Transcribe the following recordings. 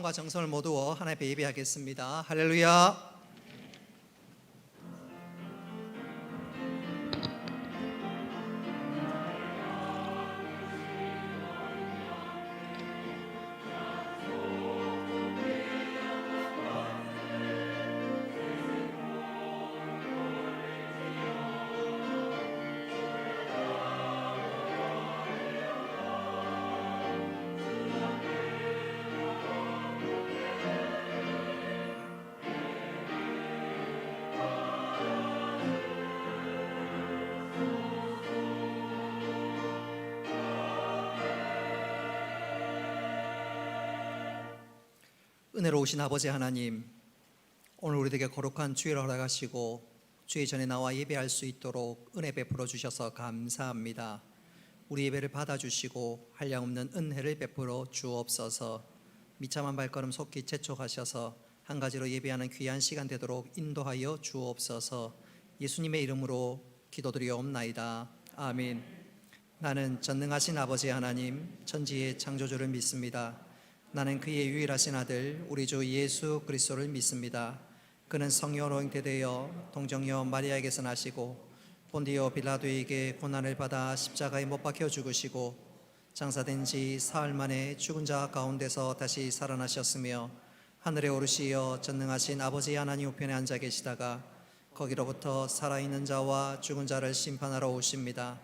과 정성을 모두어 하나님 앞에 예배하겠습니다. 할렐루야. 은혜로우신 아버지 하나님, 오늘 우리에게 거룩한 주일을 허락하시고 주의 전에 나와 예배할 수 있도록 은혜 베풀어 주셔서 감사합니다. 우리 예배를 받아주시고 한량없는 은혜를 베풀어 주옵소서. 미참한 발걸음 속히 재촉하셔서 한 가지로 예배하는 귀한 시간 되도록 인도하여 주옵소서. 예수님의 이름으로 기도드리옵나이다. 아멘. 나는 전능하신 아버지 하나님, 천지의 창조주를 믿습니다. 나는 그의 유일하신 아들 우리 주 예수 그리스도를 믿습니다. 그는 성령으로 잉태되어 동정녀 마리아에게서 나시고 본디오 빌라도에게 고난을 받아 십자가에 못 박혀 죽으시고 장사된 지 사흘 만에 죽은 자 가운데서 다시 살아나셨으며 하늘에 오르시어 전능하신 아버지 하나님 우편에 앉아 계시다가 거기로부터 살아있는 자와 죽은 자를 심판하러 오십니다.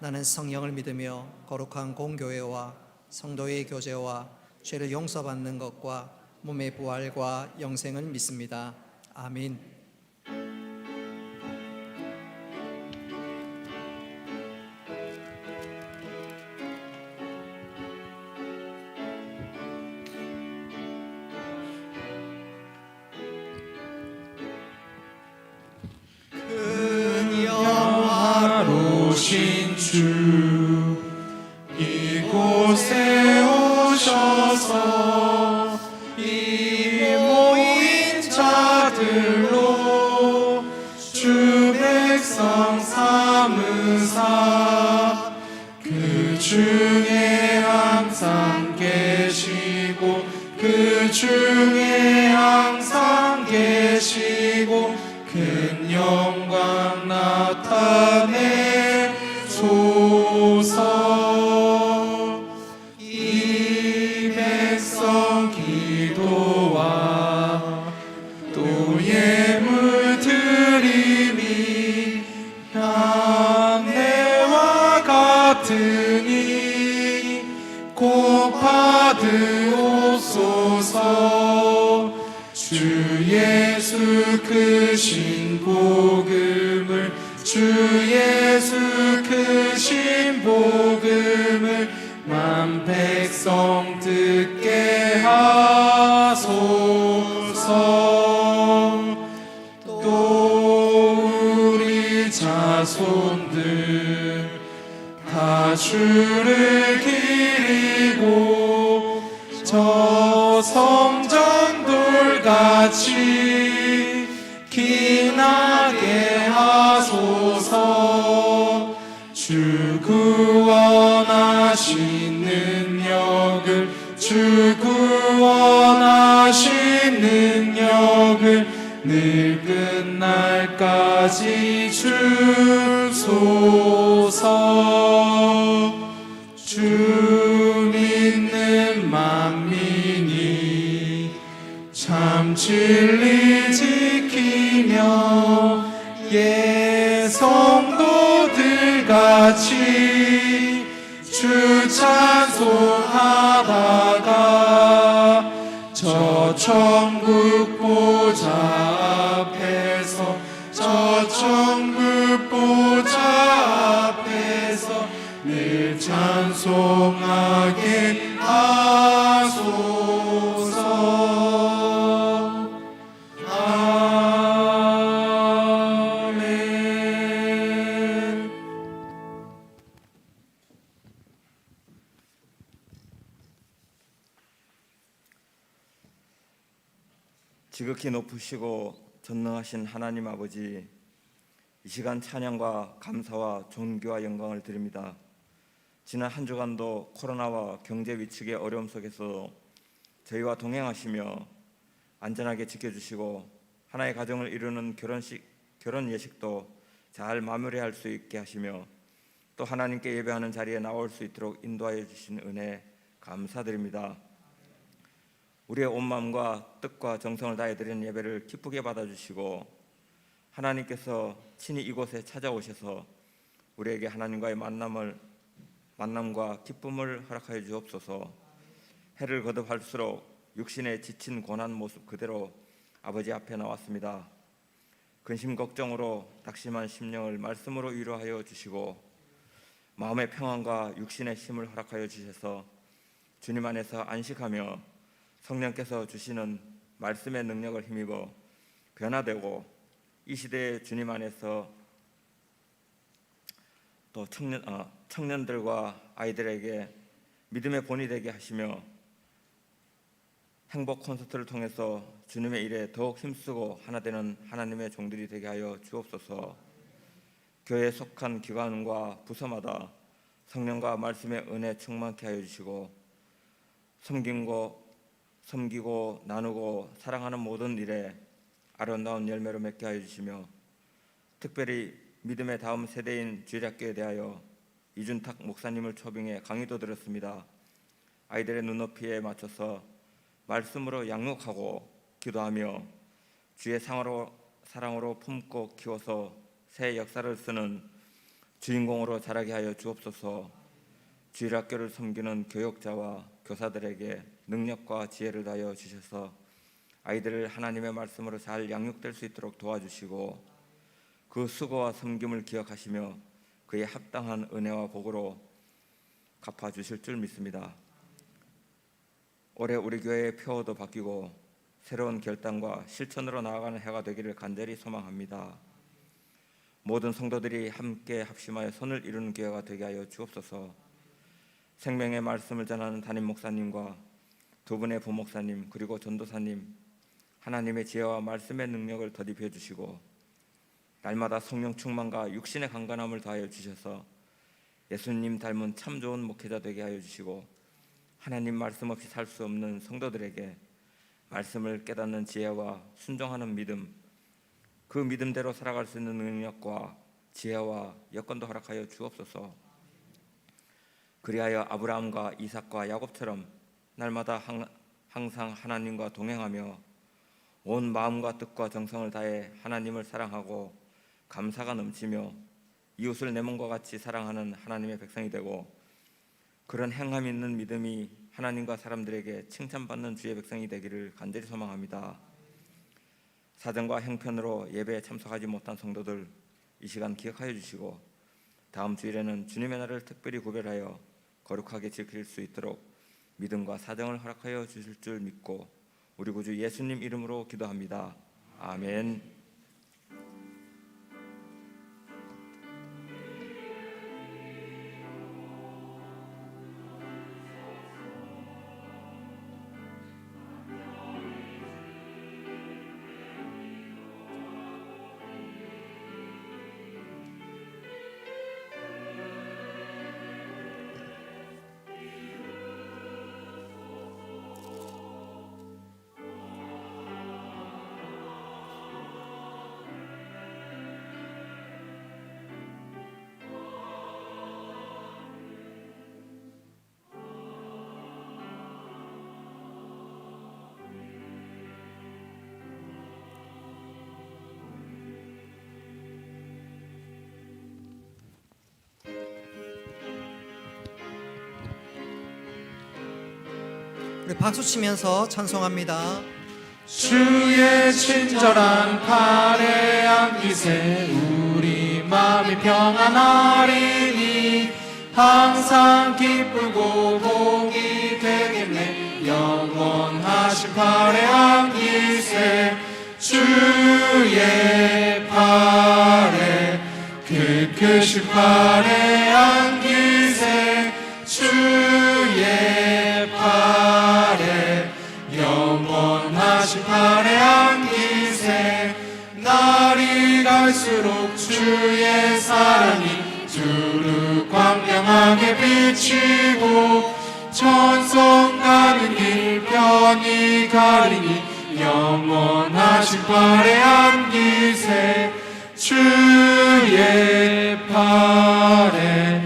나는 성령을 믿으며 거룩한 공교회와 성도의 교제와 죄를 용서받는 것과 몸의 부활과 영생을 믿습니다. 아멘. 큰 영화로우신 주 이곳에 오셔서 이 모인 자들로 주 백성 삼으사 그 중에 항상 계시고 그 중에 항상 계시고 큰 영광 나타내소서. 이 백성 기도와 또 예물 드림이 향내와 같으니 곧 받으옵소서. 주 예수 크신 복음을 주 예수 크신 복음을 만 백성 듣게 하소서. 또 우리 자손들 다 주를 기리고 저 성전돌같이 기나게 하소서. 주 구원하신 능력을 주 구원하신 능력을 늙은 날까지 주소서. 주 믿는 만민이 참 진리 지키며 예성도들 같이 주 찬송하다가 저 천국 보좌 앞에서 저 천국 보좌 앞에서 늘 찬송하게 하소서. 아멘. 지극히 높으시고 전능하신 하나님 아버지, 이 시간 찬양과 감사와 존귀와 영광을 드립니다. 지난 한 주간도 코로나와 경제 위축의 어려움 속에서 저희와 동행하시며 안전하게 지켜주시고 하나의 가정을 이루는 결혼 예식도 잘 마무리할 수 있게 하시며 또 하나님께 예배하는 자리에 나올 수 있도록 인도하여 주신 은혜 감사드립니다. 우리의 온 마음과 뜻과 정성을 다해 드리는 예배를 기쁘게 받아주시고 하나님께서 친히 이곳에 찾아오셔서 우리에게 하나님과의 만남과 기쁨을 허락하여 주옵소서. 해를 거듭할수록 육신의 지친 고난 모습 그대로 아버지 앞에 나왔습니다. 근심 걱정으로 낙심한 심령을 말씀으로 위로하여 주시고 마음의 평안과 육신의 힘을 허락하여 주셔서 주님 안에서 안식하며 성령께서 주시는 말씀의 능력을 힘입어 변화되고 이 시대의 주님 안에서 또 청년들과 아이들에게 믿음의 본이 되게 하시며 행복 콘서트를 통해서 주님의 일에 더욱 힘쓰고 하나 되는 하나님의 종들이 되게 하여 주옵소서. 교회에 속한 기관과 부서마다 성령과 말씀의 은혜 충만케 하여 주시고 섬기고 나누고 사랑하는 모든 일에 아름다운 열매로 맺게 하여 주시며 특별히 믿음의 다음 세대인 주일학교에 대하여 이준탁 목사님을 초빙해 강의도 들었습니다. 아이들의 눈높이에 맞춰서 말씀으로 양육하고 기도하며 주의 사랑으로 품고 키워서 새 역사를 쓰는 주인공으로 자라게 하여 주옵소서. 주일학교를 섬기는 교역자와 교사들에게 능력과 지혜를 다하여 주셔서 아이들을 하나님의 말씀으로 잘 양육될 수 있도록 도와주시고 그 수고와 섬김을 기억하시며 그에 합당한 은혜와 복으로 갚아주실 줄 믿습니다. 올해 우리 교회의 표어도 바뀌고 새로운 결단과 실천으로 나아가는 해가 되기를 간절히 소망합니다. 모든 성도들이 함께 합심하여 선을 이루는 교회가 되게 하여 주옵소서. 생명의 말씀을 전하는 담임 목사님과 두 분의 부목사님 그리고 전도사님 하나님의 지혜와 말씀의 능력을 더입혀 주시고 날마다 성령 충만과 육신의 강건함을 더하여 주셔서 예수님 닮은 참 좋은 목회자 되게 하여 주시고 하나님 말씀 없이 살 수 없는 성도들에게 말씀을 깨닫는 지혜와 순종하는 믿음, 그 믿음대로 살아갈 수 있는 능력과 지혜와 여건도 허락하여 주옵소서. 그리하여 아브라함과 이삭과 야곱처럼 날마다 항상 하나님과 동행하며 온 마음과 뜻과 정성을 다해 하나님을 사랑하고 감사가 넘치며 이웃을 내 몸과 같이 사랑하는 하나님의 백성이 되고 그런 행함 있는 믿음이 하나님과 사람들에게 칭찬받는 주의 백성이 되기를 간절히 소망합니다. 사정과 형편으로 예배에 참석하지 못한 성도들 이 시간 기억하여 주시고 다음 주일에는 주님의 날을 특별히 구별하여 거룩하게 지킬 수 있도록 믿음과 사정을 허락하여 주실 줄 믿고 우리 구주 예수님 이름으로 기도합니다. 아멘. 우리 박수 치면서 찬송합니다. 주의 친절한 팔에 안기세 우리 마음이 평안하리니 항상 기쁘고 복이 되겠네. 영원하신 팔에 안기세 주의 팔에 크신 팔에 안기세 주의 팔에 영원하신 팔에 안기세. 날이 갈수록 주의 사랑이 두루 광명하게 비치고 천성과 가는 길 편히 가리니 영원하신 팔에 안기세 주의 팔에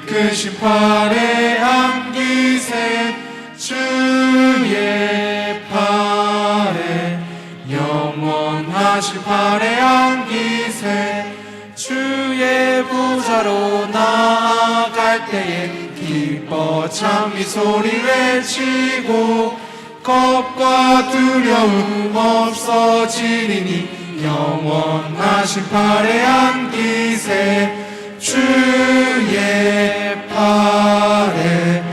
크신 팔에 안기세 주의 팔에 영원하신 팔에 안기세 주의 보좌로 나아갈 때에 기뻐 찬미 소리 외치고 겁과 두려움 없어지리니 영원하신 팔에 안기세 주의 팔에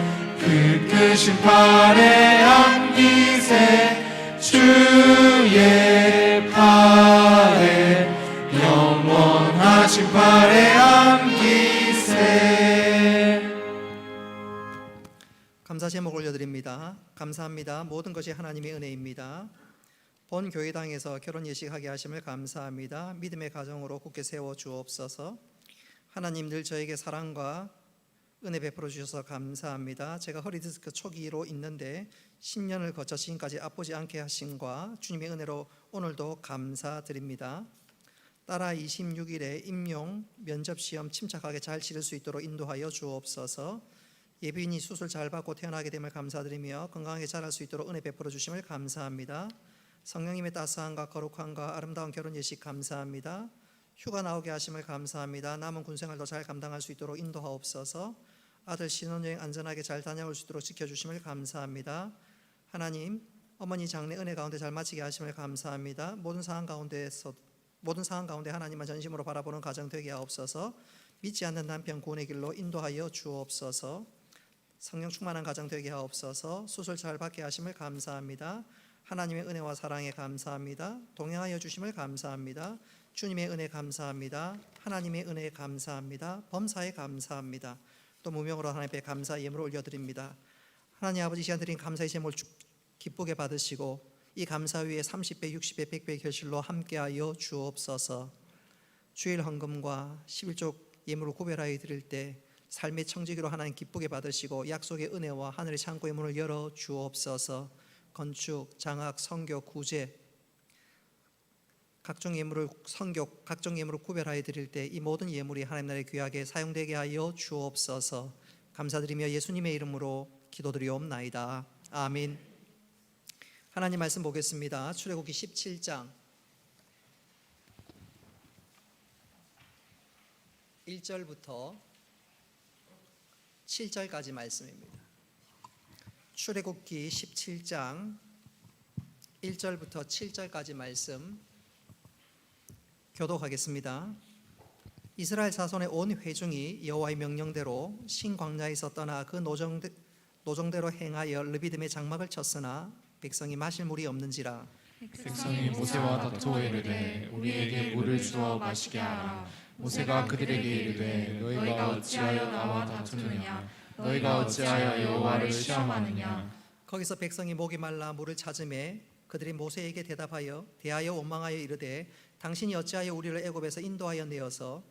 크신 팔에 안기세 주의 팔에 영원하신 팔에 안기세. 감사 제목 올려드립니다. 감사합니다. 모든 것이 하나님의 은혜입니다. 본 교회당에서 결혼 예식하게 하심을 감사합니다. 믿음의 가정으로 굳게 세워 주옵소서. 하나님 늘 저에게 사랑과 은혜 베풀어 주셔서 감사합니다. 제가 허리디스크 초기로 있는데 10년을 거쳐 지금까지 아프지 않게 하심과 주님의 은혜로 오늘도 감사드립니다. 따라 26일에 임용 면접시험 침착하게 잘 치를 수 있도록 인도하여 주옵소서. 예비인이 수술 잘 받고 태어나게 됨을 감사드리며 건강하게 자랄 수 있도록 은혜 베풀어 주심을 감사합니다. 성령님의 따스함과 거룩함과 아름다운 결혼 예식 감사합니다. 휴가 나오게 하심을 감사합니다. 남은 군생활도 잘 감당할 수 있도록 인도하옵소서. 아들 신혼여행 안전하게 잘 다녀올 수 있도록 지켜주심을 감사합니다. 하나님, 어머니 장래 은혜 가운데 잘 마치게 하심을 감사합니다. 모든 상황 가운데 하나님만 전심으로 바라보는 가정 되게 하옵소서. 믿지 않는 남편 구원의 길로 인도하여 주옵소서. 성령 충만한 가정 되게 하옵소서. 수술 잘 받게 하심을 감사합니다. 하나님의 은혜와 사랑에 감사합니다. 동행하여 주심을 감사합니다. 주님의 은혜 감사합니다. 하나님의 은혜 감사합니다. 범사에 감사합니다. 또 무명으로 하나님 앞에 감사 예물을 올려드립니다. 하나님 아버지 시간 드린 감사의 제목을 기쁘게 받으시고 이 감사 위에 30배, 60배, 100배 결실로 함께하여 주옵소서. 주일 헌금과 11조 예물을 구별하여 드릴 때 삶의 청지기로 하나님 기쁘게 받으시고 약속의 은혜와 하늘의 창고의 문을 열어 주옵소서. 건축, 장학, 선교, 구제 각종 예물을 구별하여 드릴 때 이 모든 예물이 하나님 나라에 귀하게 사용되게 하여 주옵소서. 감사드리며 예수님의 이름으로 기도드리옵나이다. 아멘. 하나님 말씀 보겠습니다. 출애굽기 17장 1절부터 7절까지 말씀입니다. 출애굽기 17장 1절부터 7절까지 말씀 교독하겠습니다. 이스라엘 자손의 온 회중이 여호와의 명령대로 신 광야에서 떠나 그 노정대로 행하여 르비딤의 장막을 쳤으나 백성이 마실 물이 없는지라. 백성이 모세와 다투어 이르되 우리에게 물을 주어 마시게 하라. 모세가 그들에게 이르되 너희가 어찌하여 나와 다투느냐? 너희가 어찌하여 여호와를 시험하느냐? 거기서 백성이 목이 말라 물을 찾음에 그들이 모세에게 대하여 원망하여 이르되 당신이 어찌하여 우리를 애굽에서 인도하여 내어서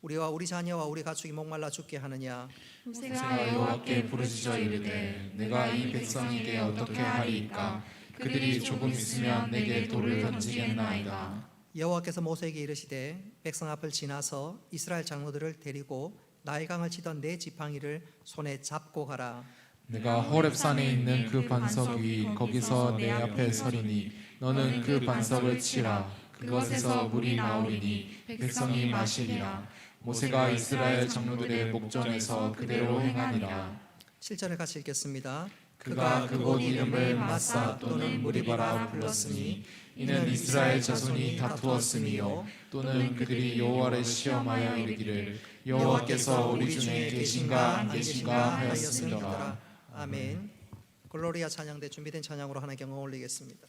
우리와 우리 자녀와 우리 가축이 목말라 죽게 하느냐? 모세가 여호와께 부르짖어 이르되 내가 이 백성에게 어떻게 하리이까? 그들이 조금 있으면 내게 돌을 던지겠나이다. 여호와께서 모세에게 이르시되 백성 앞을 지나서 이스라엘 장로들을 데리고 나일강을 치던 네 지팡이를 손에 잡고 가라. 내가 호렙산에 있는 그 반석 위 거기서 내 앞에 서리니 너는 그 반석을 치라. 그것에서 물이 나오리니 백성이 마시리라. 모세가 이스라엘 장로들의 목전에서 그대로 행하니라. 7절을 같이 읽겠습니다. 그가 그곳 이름을 마사 또는 무리바라 불렀으니 이는 이스라엘 자손이 다투었음이요 또는 그들이 여호와를 시험하여 이르기를 여호와께서 우리 중에 계신가 안 계신가 하였습니다. 아멘. 글로리아 찬양대 준비된 찬양으로 하나 경험 올리겠습니다.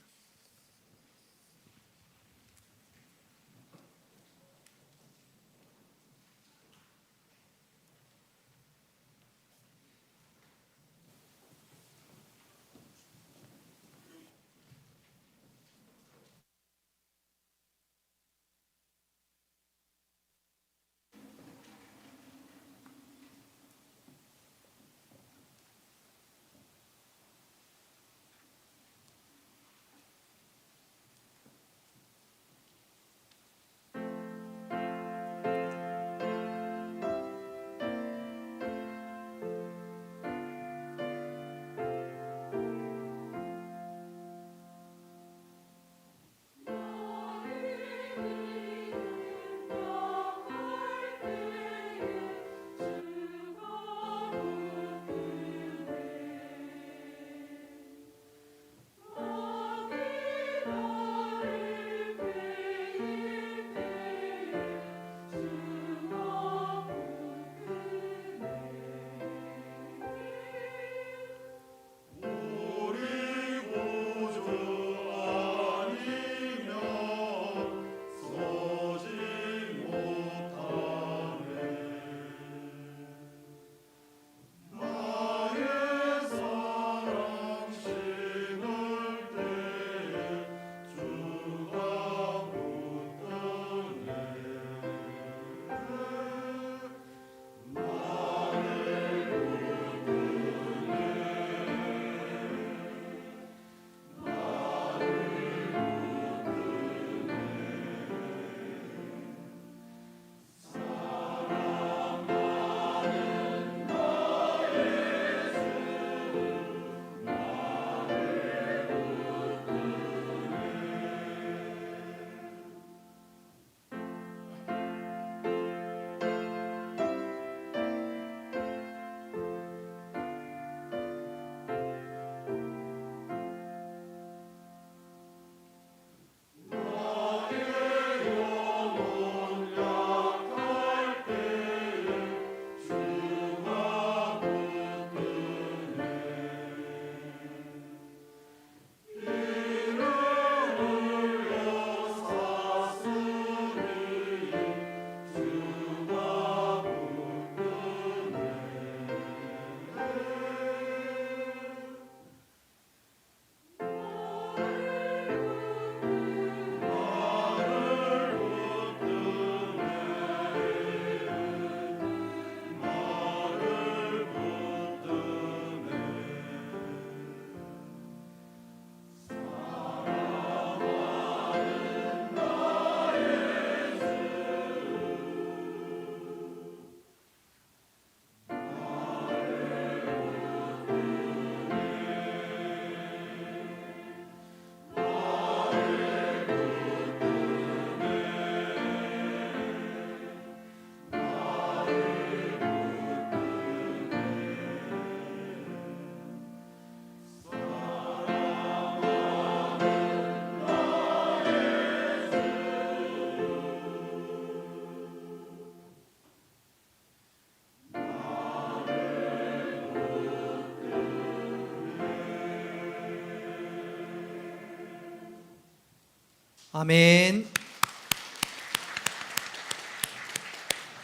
아멘.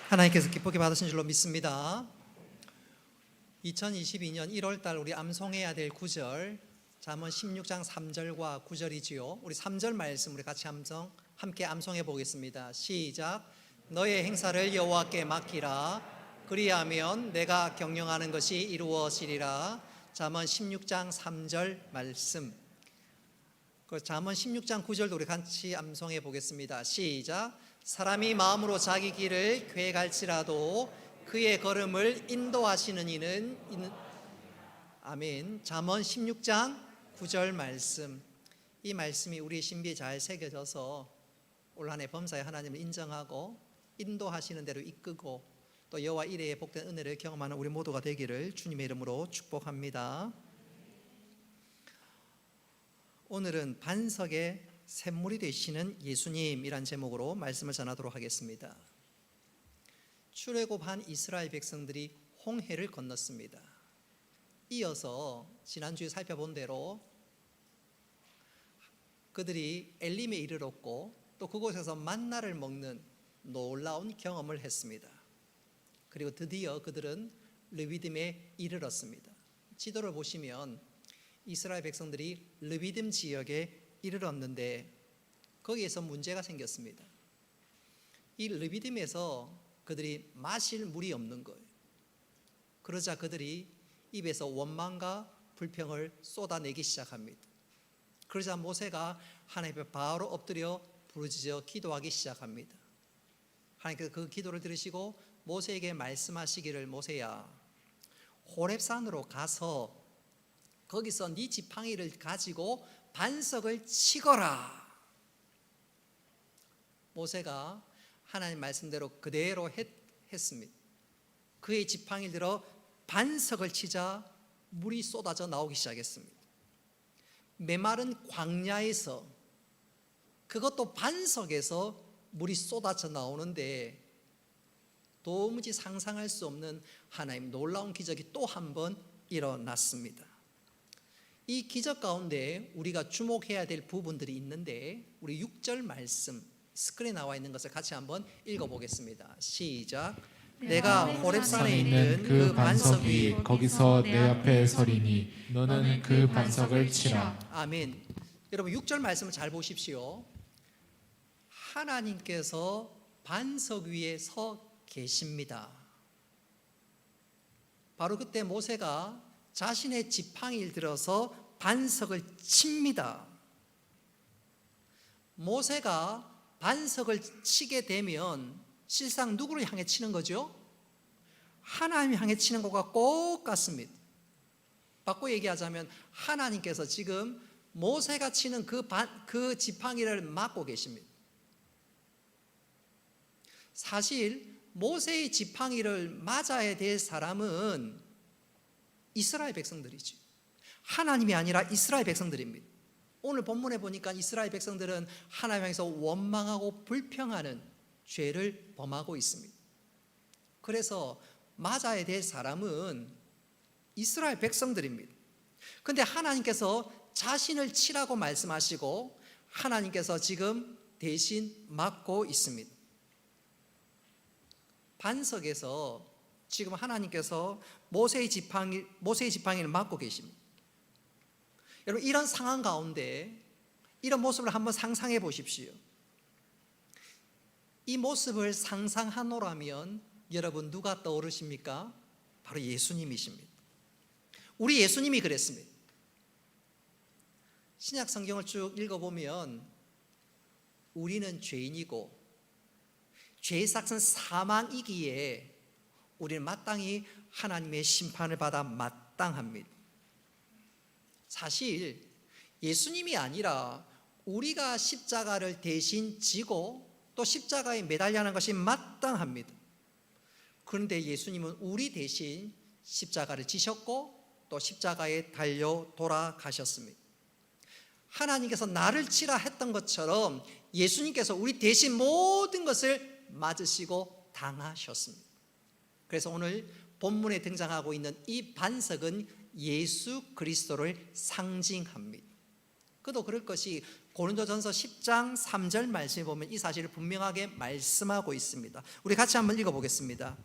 하나님께서 기쁘게 받으신 줄로 믿습니다. 2022년 1월 달 우리 암송해야 될 구절, 잠언 16장 3절과 9절이지요. 우리 3절 말씀 우리 같이 함께 암송해 보겠습니다. 시작. 너의 행사를 여호와께 맡기라. 그리하면 내가 경영하는 것이 이루어지리라. 잠언 16장 3절 말씀. 그 잠언 16장 9절도 우리 같이 암송해 보겠습니다. 시작. 사람이 마음으로 자기 길을 계획할지라도 그의 걸음을 인도하시는 이는 아멘. 잠언 16장 9절 말씀. 이 말씀이 우리 신비에 잘 새겨져서 올 한 해 범사에 하나님을 인정하고 인도하시는 대로 이끄고 또 여호와 이레의 복된 은혜를 경험하는 우리 모두가 되기를 주님의 이름으로 축복합니다. 오늘은 반석의 샘물이 되시는 예수님이란 제목으로 말씀을 전하도록 하겠습니다. 출애굽한 이스라엘 백성들이 홍해를 건넜습니다. 이어서 지난주에 살펴본 대로 그들이 엘림에 이르렀고 또 그곳에서 만나를 먹는 놀라운 경험을 했습니다. 그리고 드디어 그들은 르비딤에 이르렀습니다. 지도를 보시면 이스라엘 백성들이 르비딤 지역에 이르렀는데 거기에서 문제가 생겼습니다. 이 르비딤에서 그들이 마실 물이 없는 거예요. 그러자 그들이 입에서 원망과 불평을 쏟아내기 시작합니다. 그러자 모세가 하나님 앞에 바로 엎드려 부르짖어 기도하기 시작합니다. 하나님께서 그 기도를 들으시고 모세에게 말씀하시기를, 모세야, 호렙산으로 가서 거기서 네 지팡이를 가지고 반석을 치거라. 모세가 하나님 말씀대로 그대로 했습니다. 그의 지팡이를 들어 반석을 치자 물이 쏟아져 나오기 시작했습니다. 메마른 광야에서, 그것도 반석에서 물이 쏟아져 나오는데 도무지 상상할 수 없는 하나님 놀라운 기적이 또 한 번 일어났습니다. 이 기적 가운데 우리가 주목해야 될 부분들이 있는데 우리 6절 말씀 스크린에 나와 있는 것을 같이 한번 읽어보겠습니다. 시작. 내가 호렙산에 있는 그 반석 위 거기서 내 앞에 서리니 너는 그 반석을 치라. 아멘. 여러분 6절 말씀을 잘 보십시오. 하나님께서 반석 위에 서 계십니다. 바로 그때 모세가 자신의 지팡이를 들어서 반석을 칩니다. 모세가 반석을 치게 되면 실상 누구를 향해 치는 거죠? 하나님 향해 치는 것과 꼭 같습니다. 바꿔 얘기하자면 하나님께서 지금 모세가 치는 그 지팡이를 막고 계십니다. 사실 모세의 지팡이를 맞아야 될 사람은 이스라엘 백성들이죠. 하나님이 아니라 이스라엘 백성들입니다. 오늘 본문에 보니까 이스라엘 백성들은 하나님 향해서 원망하고 불평하는 죄를 범하고 있습니다. 그래서 맞아야 될 사람은 이스라엘 백성들입니다. 그런데 하나님께서 자신을 치라고 말씀하시고 하나님께서 지금 대신 막고 있습니다. 반석에서 지금 하나님께서 모세의 지팡이를 막고 계십니다. 여러분 이런 상황 가운데 이런 모습을 한번 상상해 보십시오. 이 모습을 상상하노라면 여러분 누가 떠오르십니까? 바로 예수님이십니다. 우리 예수님이 그랬습니다. 신약 성경을 쭉 읽어보면 우리는 죄인이고 죄의 삭은 사망이기에 우리는 마땅히 하나님의 심판을 받아 마땅합니다. 사실 예수님이 아니라 우리가 십자가를 대신 지고 또 십자가에 매달려 하는 것이 마땅합니다. 그런데 예수님은 우리 대신 십자가를 지셨고 또 십자가에 달려 돌아가셨습니다. 하나님께서 나를 치라 했던 것처럼 예수님께서 우리 대신 모든 것을 맞으시고 당하셨습니다. 그래서 오늘 본문에 등장하고 있는 이 반석은 예수 그리스도를 상징합니다. 그도 그럴 것이 고린도전서 10장 3절 말씀에 보면 이 사실을 분명하게 말씀하고 있습니다. 우리 같이 한번 읽어보겠습니다.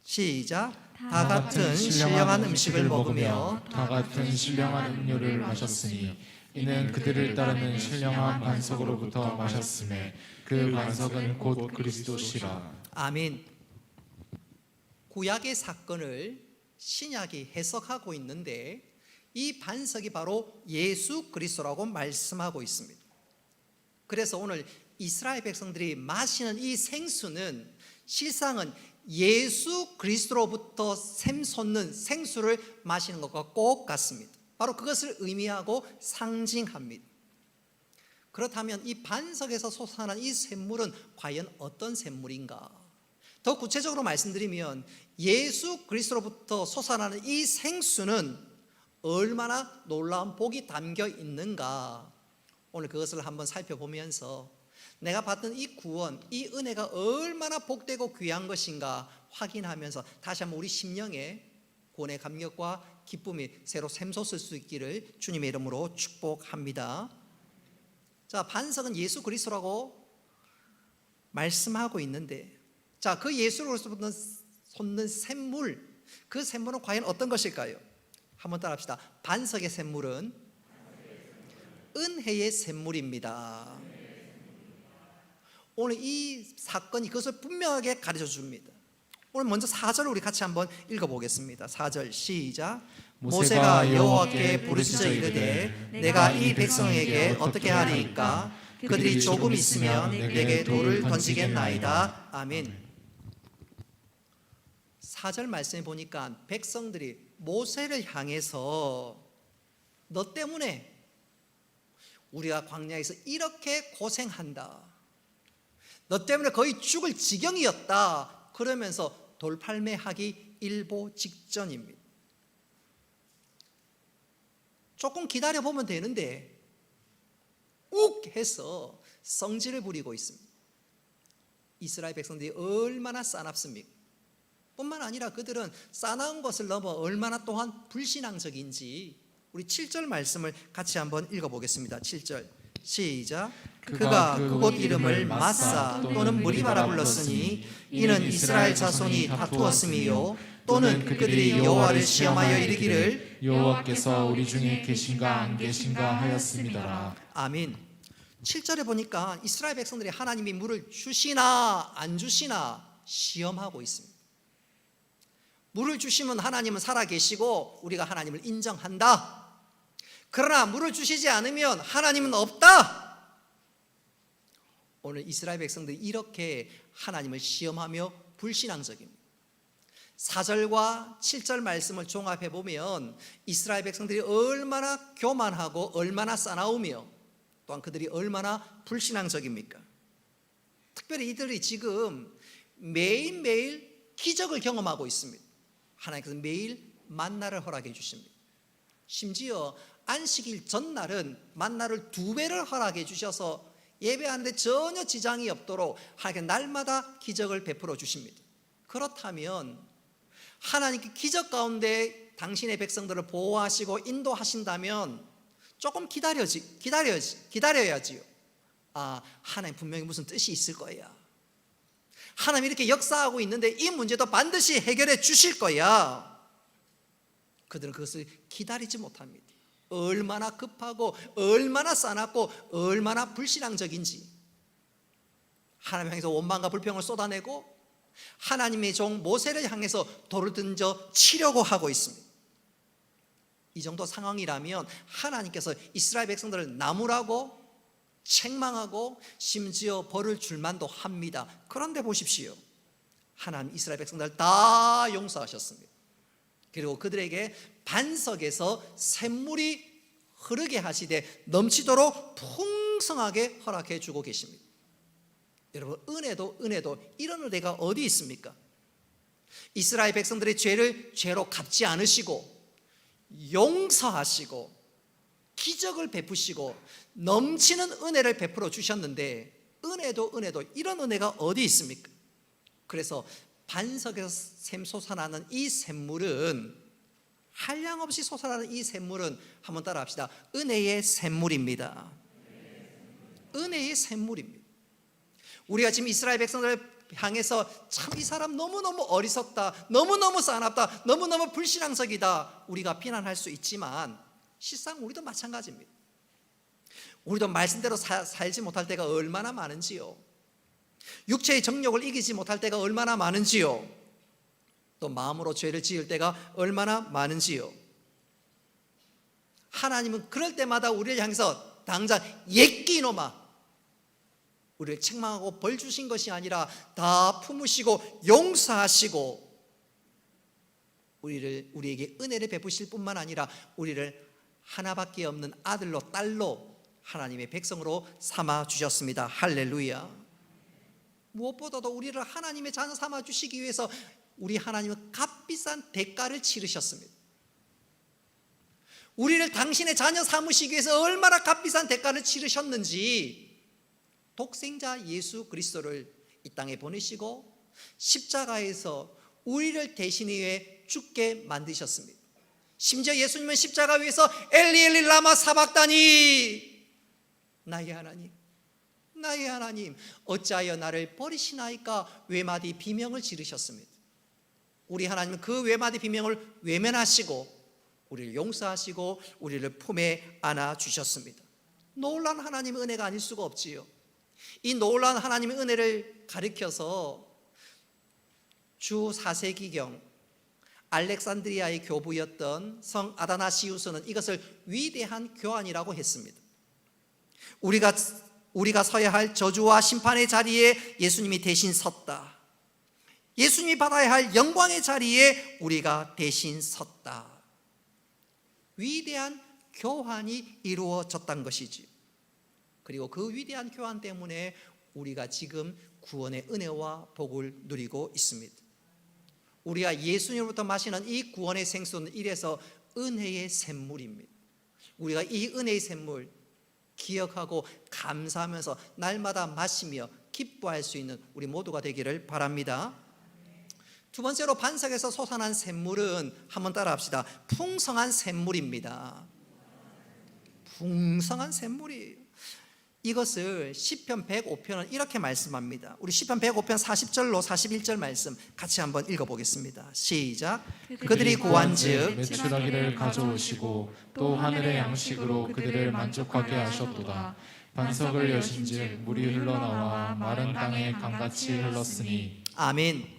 시작. 다 같은 신령한 음식을 먹으며 다 같은 신령한 음료를 마셨으니 이는 그들을 따르는 신령한 반석으로부터 마셨음에 그 반석은 곧 그리스도시라. 아멘. 구약의 사건을 신약이 해석하고 있는데 이 반석이 바로 예수 그리스도라고 말씀하고 있습니다. 그래서 오늘 이스라엘 백성들이 마시는 이 생수는 실상은 예수 그리스도로부터 샘솟는 생수를 마시는 것과 꼭 같습니다. 바로 그것을 의미하고 상징합니다. 그렇다면 이 반석에서 솟아나는 이 샘물은 과연 어떤 샘물인가? 더 구체적으로 말씀드리면 예수 그리스도로부터 솟아나는 이 생수는 얼마나 놀라운 복이 담겨 있는가? 오늘 그것을 한번 살펴보면서 내가 받은 이 구원, 이 은혜가 얼마나 복되고 귀한 것인가 확인하면서 다시 한번 우리 심령에 구원의 감격과 기쁨이 새로 샘솟을 수 있기를 주님의 이름으로 축복합니다. 자, 반석은 예수 그리스도라고 말씀하고 있는데, 자, 그 예수 그리스도부터 솟는 샘물, 그 샘물은 과연 어떤 것일까요? 한번 따라합시다. 반석의 샘물은 은혜의 샘물입니다. 오늘 이 사건이 그것을 분명하게 가르쳐 줍니다. 오늘 먼저 4절을 우리 같이 한번 읽어보겠습니다. 4절 시작. 모세가 여호와께 부르짖어 이르되 내가 이 백성에게 어떻게 하리이까? 그들이 조금 있으면 내게 돌을 던지겠나이다. 아멘. 4절 말씀에 보니까 백성들이 모세를 향해서 너 때문에 우리가 광야에서 이렇게 고생한다, 너 때문에 거의 죽을 지경이었다, 그러면서 돌팔매하기 일보 직전입니다. 조금 기다려보면 되는데 욱 해서 성질을 부리고 있습니다. 이스라엘 백성들이 얼마나 싸납습니까? 뿐만 아니라 그들은 싸나운 것을 넘어 얼마나 또한 불신앙적인지 우리 7절 말씀을 같이 한번 읽어보겠습니다. 7절 시작. 그가 그곳 이름을 마사 또는 무리바라 불렀으니 이는 이스라엘 자손이 다투었음이요 또는 그들이 여호와를 시험하여 이르기를 여호와께서 우리 중에 계신가 안 계신가 하였음이더라. 아멘. 7절에 보니까 이스라엘 백성들이 하나님이 물을 주시나 안 주시나 시험하고 있습니다. 물을 주시면 하나님은 살아계시고 우리가 하나님을 인정한다. 그러나 물을 주시지 않으면 하나님은 없다. 오늘 이스라엘 백성들이 이렇게 하나님을 시험하며 불신앙적입니다. 4절과 7절 말씀을 종합해 보면 이스라엘 백성들이 얼마나 교만하고 얼마나 싸나우며 또한 그들이 얼마나 불신앙적입니까? 특별히 이들이 지금 매일매일 기적을 경험하고 있습니다. 하나님께서 매일 만나를 허락해 주십니다. 심지어 안식일 전날은 만나를 2배를 허락해 주셔서 예배하는데 전혀 지장이 없도록 하나님께 날마다 기적을 베풀어 주십니다. 그렇다면 하나님께 기적 가운데 당신의 백성들을 보호하시고 인도하신다면 조금 기다려야지요. 아, 하나님 분명히 무슨 뜻이 있을 거야. 하나님 이렇게 역사하고 있는데 이 문제도 반드시 해결해 주실 거야. 그들은 그것을 기다리지 못합니다. 얼마나 급하고 얼마나 싸납고 얼마나 불신앙적인지. 하나님 향해서 원망과 불평을 쏟아내고 하나님의 종 모세를 향해서 돌을 던져 치려고 하고 있습니다. 이 정도 상황이라면 하나님께서 이스라엘 백성들을 나무라고 책망하고 심지어 벌을 줄 만도 합니다. 그런데 보십시오. 하나님 이스라엘 백성들을 다 용서하셨습니다. 그리고 그들에게 반석에서 샘물이 흐르게 하시되 넘치도록 풍성하게 허락해 주고 계십니다. 여러분, 은혜도 이런 은혜가 어디 있습니까? 이스라엘 백성들의 죄를 죄로 갚지 않으시고 용서하시고 기적을 베푸시고 넘치는 은혜를 베풀어 주셨는데 은혜도 이런 은혜가 어디 있습니까? 그래서 반석에서 샘솟아나는 이 샘물은 한량없이 솟아나는 이 샘물은 한번 따라합시다. 은혜의 샘물입니다. 은혜의 샘물입니다. 우리가 지금 이스라엘 백성들을 향해서 참 이 사람 너무너무 어리석다, 너무너무 싸납다, 너무너무 불신앙적이다 우리가 비난할 수 있지만 실상 우리도 마찬가지입니다. 우리도 말씀대로 살지 못할 때가 얼마나 많은지요. 육체의 정욕을 이기지 못할 때가 얼마나 많은지요. 또 마음으로 죄를 지을 때가 얼마나 많은지요. 하나님은 그럴 때마다 우리를 향해서 당장 옛기 이놈아, 우리를 책망하고 벌 주신 것이 아니라 다 품으시고 용서하시고 우리에게 은혜를 베푸실 뿐만 아니라 우리를 하나밖에 없는 아들로 딸로 하나님의 백성으로 삼아 주셨습니다. 할렐루야. 무엇보다도 우리를 하나님의 자녀 삼아 주시기 위해서 우리 하나님은 값비싼 대가를 치르셨습니다. 우리를 당신의 자녀 삼으시기 위해서 얼마나 값비싼 대가를 치르셨는지 독생자 예수 그리스도를 이 땅에 보내시고 십자가에서 우리를 대신해 죽게 만드셨습니다. 심지어 예수님은 십자가 위에서 엘리 엘리 라마 사박다니, 나의 하나님, 나의 하나님 어찌하여 나를 버리시나이까 외마디 비명을 지르셨습니다. 우리 하나님은 그 외마디 비명을 외면하시고 우리를 용서하시고 우리를 품에 안아주셨습니다. 놀라운 하나님의 은혜가 아닐 수가 없지요. 이 놀라운 하나님의 은혜를 가리켜서 주 4세기경 알렉산드리아의 교부였던 성 아다나시우스는 이것을 위대한 교환이라고 했습니다. 우리가 서야 할 저주와 심판의 자리에 예수님이 대신 섰다. 예수님이 받아야 할 영광의 자리에 우리가 대신 섰다. 위대한 교환이 이루어졌다는 것이지. 그리고 그 위대한 교환 때문에 우리가 지금 구원의 은혜와 복을 누리고 있습니다. 우리가 예수님으로부터 마시는 이 구원의 생수는 이래서 은혜의 샘물입니다. 우리가 이 은혜의 샘물 기억하고 감사하면서 날마다 마시며 기뻐할 수 있는 우리 모두가 되기를 바랍니다. 두 번째로 반석에서 솟아난 샘물은 한번 따라합시다. 풍성한 샘물입니다. 풍성한 샘물이. 이것을 시편 105편은 이렇게 말씀합니다. 우리 시편 105편 40절로 41절 말씀 같이 한번 읽어보겠습니다. 시작. 그들이 구한즉 매출하기를 가져오시고 또 하늘의 양식으로 그들을 만족하게 하셨도다. 반석을 여신즉 물이 흘러나와 마른 땅에 강같이 흘렀으니. 아멘.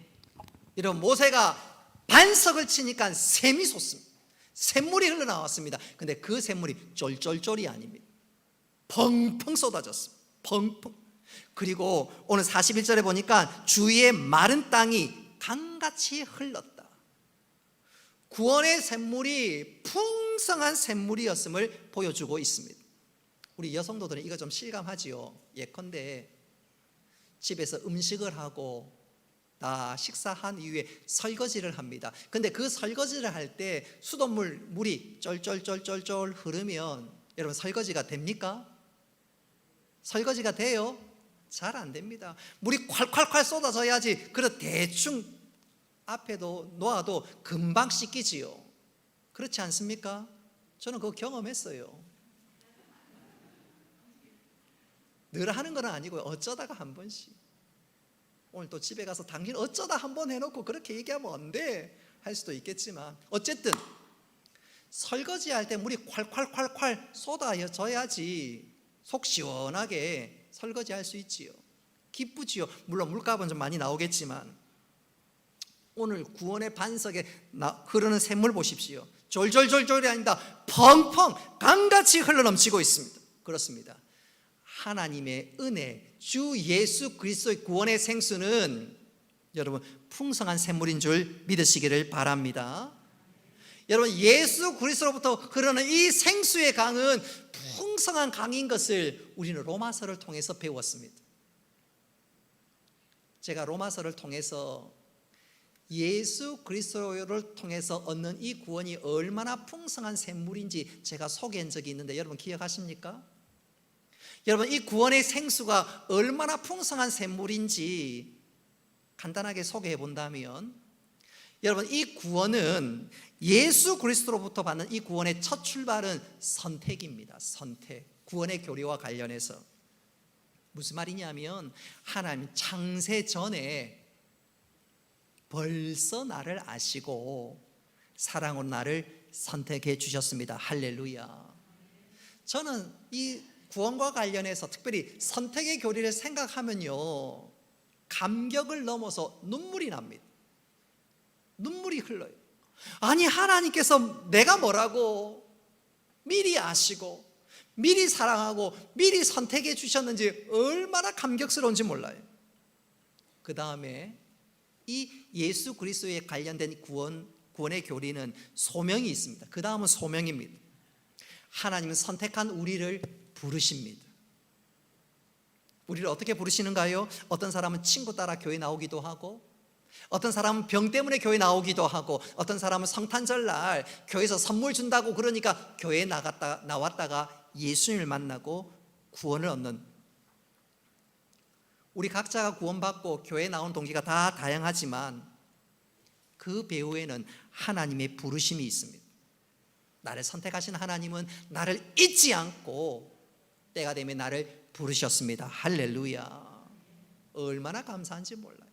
이런 모세가 반석을 치니까 샘이 솟습니다. 샘물이 흘러나왔습니다. 근데 그 샘물이 쫄쫄쫄이 아닙니다. 펑펑 쏟아졌습니다. 펑펑. 그리고 오늘 41절에 보니까 주위의 마른 땅이 강같이 흘렀다. 구원의 샘물이 풍성한 샘물이었음을 보여주고 있습니다. 우리 여성도들은 이거 좀 실감하지요. 예컨대 집에서 음식을 하고 다 식사한 이후에 설거지를 합니다. 근데 그 설거지를 할 때 수돗물 물이 쫄쫄쫄쫄쫄 흐르면 여러분 설거지가 됩니까? 설거지가 돼요? 잘 안 됩니다. 물이 콸콸콸 쏟아져야지. 그래 대충 앞에도 놓아도 금방 씻기지요. 그렇지 않습니까? 저는 그거 경험했어요. 늘 하는 건 아니고요. 어쩌다가 한 번씩. 오늘 또 집에 가서 당신 어쩌다 한 번 해놓고 그렇게 얘기하면 안 돼 할 수도 있겠지만 어쨌든 설거지할 때 물이 콸콸콸콸 쏟아져야지 속 시원하게 설거지할 수 있지요. 기쁘지요. 물론 물값은 좀 많이 나오겠지만 오늘 구원의 반석에 흐르는 샘물 보십시오. 졸졸졸졸이 아닙니다. 펑펑 강같이 흘러넘치고 있습니다. 그렇습니다. 하나님의 은혜, 주 예수 그리스도의 구원의 생수는 여러분 풍성한 샘물인 줄 믿으시기를 바랍니다. 여러분 예수 그리스도로부터 흐르는 이 생수의 강은 풍성한 강인 것을 우리는 로마서를 통해서 배웠습니다. 제가 로마서를 통해서 예수 그리스도를 통해서 얻는 이 구원이 얼마나 풍성한 샘물인지 제가 소개한 적이 있는데 여러분 기억하십니까? 여러분 이 구원의 생수가 얼마나 풍성한 샘물인지 간단하게 소개해 본다면 여러분, 이 구원은 예수 그리스도로부터 받는 이 구원의 첫 출발은 선택입니다. 선택. 구원의 교리와 관련해서 무슨 말이냐면 하나님 창세 전에 벌써 나를 아시고 사랑으로 나를 선택해 주셨습니다. 할렐루야. 저는 이 구원과 관련해서 특별히 선택의 교리를 생각하면요, 감격을 넘어서 눈물이 납니다. 눈물이 흘러요. 아니, 하나님께서 내가 뭐라고 미리 아시고 미리 사랑하고 미리 선택해 주셨는지 얼마나 감격스러운지 몰라요. 그 다음에 이 예수 그리스도에 관련된 구원의 교리는 소명이 있습니다. 그 다음은 소명입니다. 하나님은 선택한 우리를 부르십니다. 우리를 어떻게 부르시는가요? 어떤 사람은 친구 따라 교회 나오기도 하고, 어떤 사람은 병 때문에 교회 나오기도 하고, 어떤 사람은 성탄절 날 교회에서 선물 준다고 그러니까 교회에 나왔다가 예수님을 만나고 구원을 얻는, 우리 각자가 구원받고 교회에 나온 동기가 다 다양하지만 그 배후에는 하나님의 부르심이 있습니다. 나를 선택하신 하나님은 나를 잊지 않고 때가 되면 나를 부르셨습니다. 할렐루야. 얼마나 감사한지 몰라요.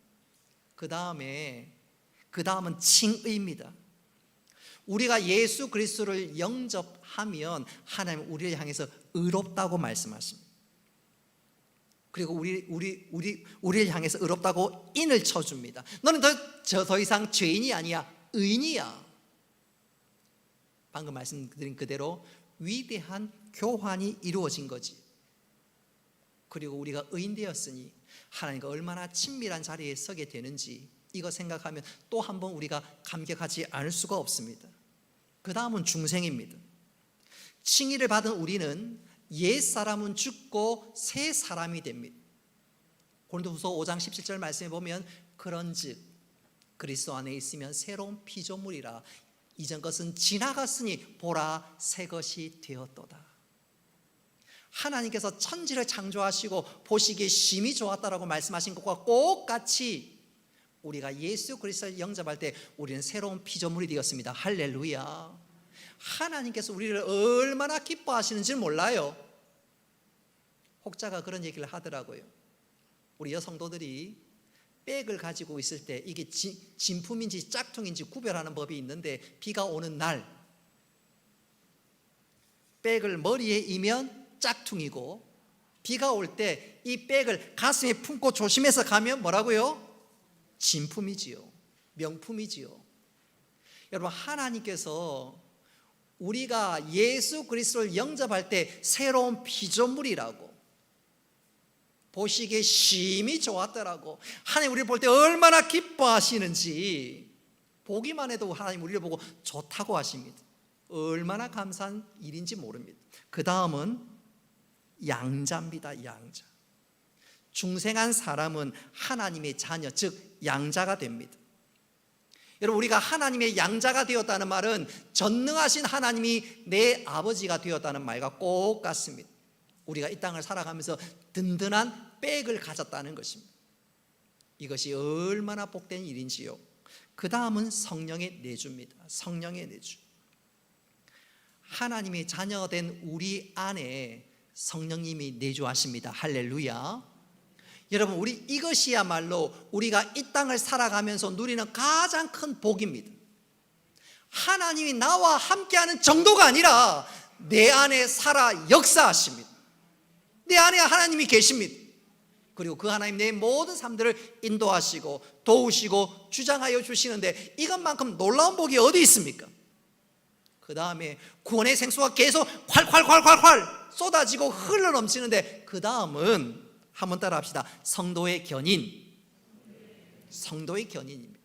그 다음은 칭의입니다. 우리가 예수 그리스도를 영접하면 하나님 우리를 향해서 의롭다고 말씀하십니다. 그리고 우리를 향해서 의롭다고 인을 쳐줍니다. 너는 더 이상 죄인이 아니야, 의인이야. 방금 말씀드린 그대로 위대한 교환이 이루어진 거지. 그리고 우리가 의인 되었으니 하나님과 얼마나 친밀한 자리에 서게 되는지 이거 생각하면 또 한 번 우리가 감격하지 않을 수가 없습니다. 그 다음은 중생입니다. 칭의를 받은 우리는 옛 사람은 죽고 새 사람이 됩니다. 고린도후서 5장 17절 말씀에 보면 그런즉 그리스도 안에 있으면 새로운 피조물이라 이전 것은 지나갔으니 보라 새 것이 되었도다. 하나님께서 천지를 창조하시고 보시기에 심히 좋았다라고 말씀하신 것과 똑같이 우리가 예수 그리스도를 영접할 때 우리는 새로운 피조물이 되었습니다. 할렐루야. 하나님께서 우리를 얼마나 기뻐하시는지 몰라요. 혹자가 그런 얘기를 하더라고요. 우리 여성도들이 백을 가지고 있을 때 이게 진품인지 짝퉁인지 구별하는 법이 있는데, 비가 오는 날 백을 머리에 이면 짝퉁이고 비가 올 때 이 백을 가슴에 품고 조심해서 가면 뭐라고요? 진품이지요. 명품이지요. 여러분, 하나님께서 우리가 예수 그리스도를 영접할 때 새로운 피조물이라고, 보시기에 심히 좋았더라고, 하나님 우리를 볼 때 얼마나 기뻐하시는지 보기만 해도 하나님 우리를 보고 좋다고 하십니다. 얼마나 감사한 일인지 모릅니다. 그 다음은 양자입니다. 양자. 중생한 사람은 하나님의 자녀, 즉 양자가 됩니다. 여러분, 우리가 하나님의 양자가 되었다는 말은 전능하신 하나님이 내 아버지가 되었다는 말과 똑같습니다. 우리가 이 땅을 살아가면서 든든한 백을 가졌다는 것입니다. 이것이 얼마나 복된 일인지요. 그 다음은 성령의 내주입니다. 성령의 내주. 하나님의 자녀된 우리 안에 성령님이 내주하십니다. 할렐루야. 여러분, 우리 이것이야말로 우리가 이 땅을 살아가면서 누리는 가장 큰 복입니다. 하나님이 나와 함께하는 정도가 아니라 내 안에 살아 역사하십니다. 내 안에 하나님이 계십니다. 그리고 그 하나님 내 모든 삶들을 인도하시고 도우시고 주장하여 주시는데 이것만큼 놀라운 복이 어디 있습니까? 그 다음에 구원의 생수가 계속 콸콸콸콸콸 쏟아지고 흘러넘치는데 그 다음은 한번 따라 합시다. 성도의 견인. 성도의 견인입니다.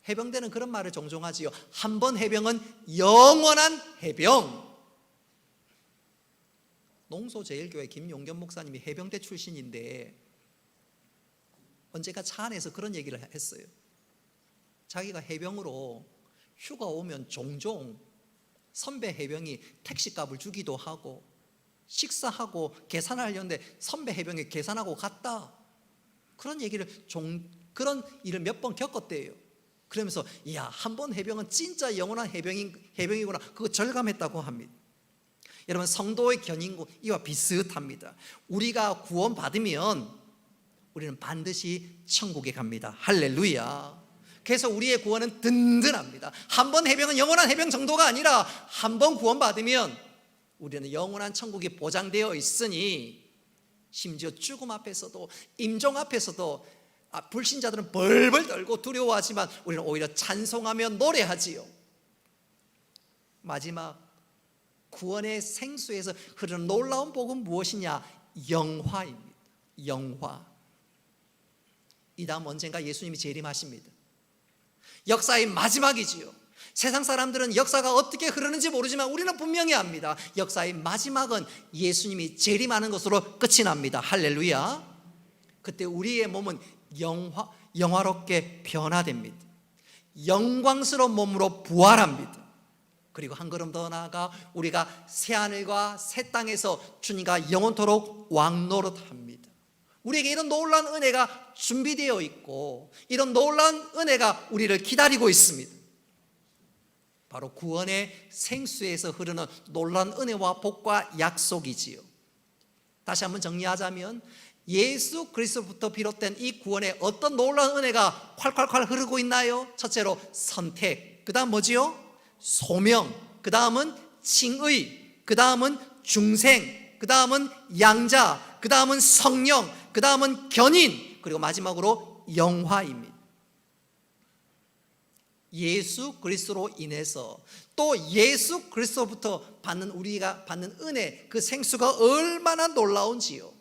해병대는 그런 말을 종종 하지요. 한 번 해병은 영원한 해병. 농소제일교회 김용견 목사님이 해병대 출신인데 언제가 차 안에서 그런 얘기를 했어요. 자기가 해병으로 휴가 오면 종종 선배 해병이 택시값을 주기도 하고 식사하고 계산하려는데 선배 해병이 계산하고 갔다. 그런 일을 몇 번 겪었대요. 그러면서 야, 한 번 해병은 진짜 영원한 해병이구나, 그거 절감했다고 합니다. 여러분, 성도의 견인고 이와 비슷합니다. 우리가 구원받으면 우리는 반드시 천국에 갑니다. 할렐루야. 그래서 우리의 구원은 든든합니다. 한 번 해병은 영원한 해병 정도가 아니라 한 번 구원받으면 우리는 영원한 천국이 보장되어 있으니, 심지어 죽음 앞에서도, 임종 앞에서도 불신자들은 벌벌 떨고 두려워하지만 우리는 오히려 찬송하며 노래하지요. 마지막 구원의 생수에서 흐르는 놀라운 복은 무엇이냐? 영화입니다. 영화. 이 다음 언젠가 예수님이 재림하십니다. 역사의 마지막이지요. 세상 사람들은 역사가 어떻게 흐르는지 모르지만 우리는 분명히 압니다. 역사의 마지막은 예수님이 재림하는 것으로 끝이 납니다. 할렐루야. 그때 우리의 몸은 영화롭게 변화됩니다. 영광스러운 몸으로 부활합니다. 그리고 한 걸음 더 나아가 우리가 새하늘과 새 땅에서 주님과 영원토록 왕노릇합니다. 우리에게 이런 놀라운 은혜가 준비되어 있고, 이런 놀라운 은혜가 우리를 기다리고 있습니다. 바로 구원의 생수에서 흐르는 놀라운 은혜와 복과 약속이지요. 다시 한번 정리하자면, 예수 그리스도부터 비롯된 이 구원에 어떤 놀라운 은혜가 콸콸콸 흐르고 있나요? 첫째로 선택, 그 다음 뭐지요? 소명, 그 다음은 칭의, 그 다음은 중생, 그 다음은 양자, 그 다음은 성령, 그 다음은 견인, 그리고 마지막으로 영화입니다. 예수 그리스도로 인해서, 또 예수 그리스도부터 우리가 받는 은혜, 그 생수가 얼마나 놀라운지요.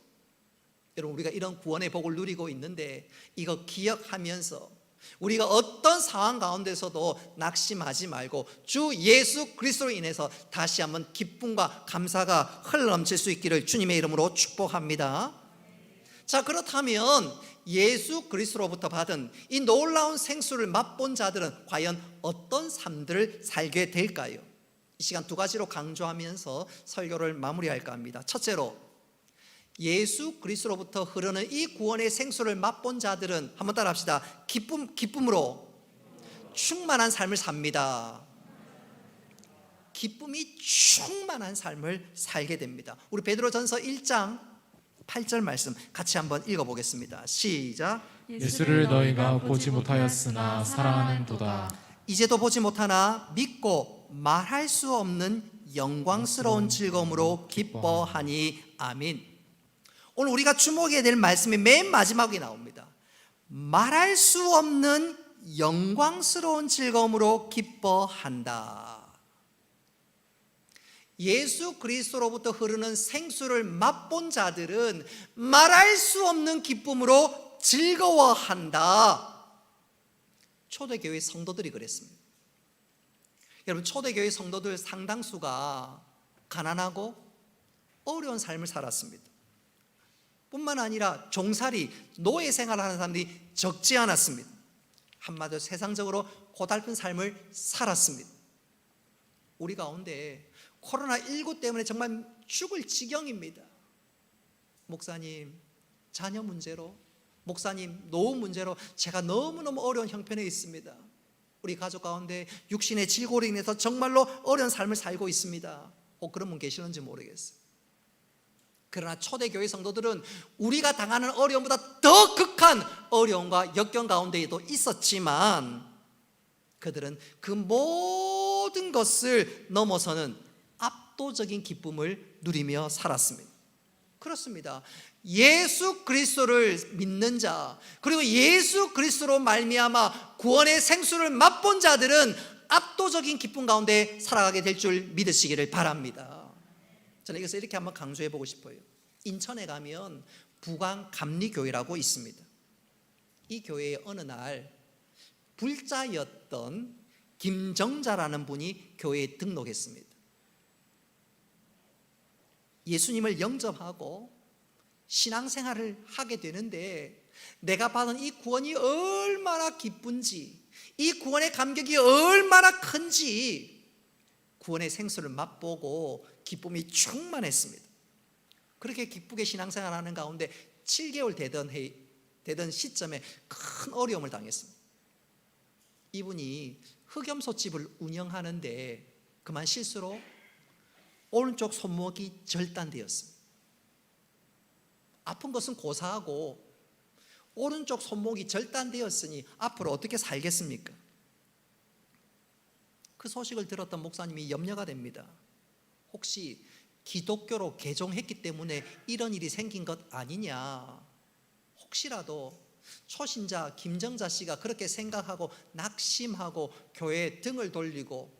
여러분, 우리가 이런 구원의 복을 누리고 있는데 이거 기억하면서 우리가 어떤 상황 가운데서도 낙심하지 말고 주 예수 그리스도로 인해서 다시 한번 기쁨과 감사가 흘러넘칠 수 있기를 주님의 이름으로 축복합니다. 자, 그렇다면 예수 그리스도로부터 받은 이 놀라운 생수를 맛본 자들은 과연 어떤 삶들을 살게 될까요? 이 시간 두 가지로 강조하면서 설교를 마무리할까 합니다. 첫째로, 예수 그리스도로부터 흐르는 이 구원의 생수를 맛본 자들은, 한번 따라합시다. 기쁨으로 충만한 삶을 삽니다. 기쁨이 충만한 삶을 살게 됩니다. 우리 베드로전서 1장 8절 말씀 같이 한번 읽어보겠습니다. 시작. 예수를 너희가 보지 못하였으나 사랑하는도다. 이제도 보지 못하나 믿고 말할 수 없는 영광스러운 즐거움으로 기뻐하니. 아멘. 오늘 우리가 주목해야 될 말씀이 맨 마지막에 나옵니다. 말할 수 없는 영광스러운 즐거움으로 기뻐한다. 예수 그리스도로부터 흐르는 생수를 맛본 자들은 말할 수 없는 기쁨으로 즐거워한다. 초대교회 성도들이 그랬습니다. 여러분, 초대교회 성도들 상당수가 가난하고 어려운 삶을 살았습니다. 뿐만 아니라 종살이, 노예 생활하는 사람들이 적지 않았습니다. 한마디로 세상적으로 고달픈 삶을 살았습니다. 우리 가운데 코로나19 때문에 정말 죽을 지경입니다. 목사님, 자녀 문제로, 목사님, 노후 문제로 제가 너무너무 어려운 형편에 있습니다. 우리 가족 가운데 육신의 질고로 인해서 정말로 어려운 삶을 살고 있습니다. 혹 그런 분 계시는지 모르겠어요. 그러나 초대교회 성도들은 우리가 당하는 어려움보다 더 극한 어려움과 역경 가운데에도 있었지만 그들은 그 모든 것을 넘어서는 압도적인 기쁨을 누리며 살았습니다. 그렇습니다. 예수 그리스도를 믿는 자, 그리고 예수 그리스도로 말미암아 구원의 생수를 맛본 자들은 압도적인 기쁨 가운데 살아가게 될 줄 믿으시기를 바랍니다. 저는 이것을 이렇게 한번 강조해 보고 싶어요. 인천에 가면 부광감리교회라고 있습니다. 이 교회에 어느 날 불자였던 김정자라는 분이 교회에 등록했습니다. 예수님을 영접하고 신앙생활을 하게 되는데 내가 받은 이 구원이 얼마나 기쁜지, 이 구원의 감격이 얼마나 큰지 구원의 생수를 맛보고 기쁨이 충만했습니다. 그렇게 기쁘게 신앙생활하는 가운데 7개월 되던 시점에 큰 어려움을 당했습니다. 이분이 흑염소집을 운영하는데 그만 실수로 오른쪽 손목이 절단되었습니다. 아픈 것은 고사하고 오른쪽 손목이 절단되었으니 앞으로 어떻게 살겠습니까? 그 소식을 들었던 목사님이 염려가 됩니다. 혹시 기독교로 개종했기 때문에 이런 일이 생긴 것 아니냐? 혹시라도 초신자 김정자 씨가 그렇게 생각하고 낙심하고 교회에 등을 돌리고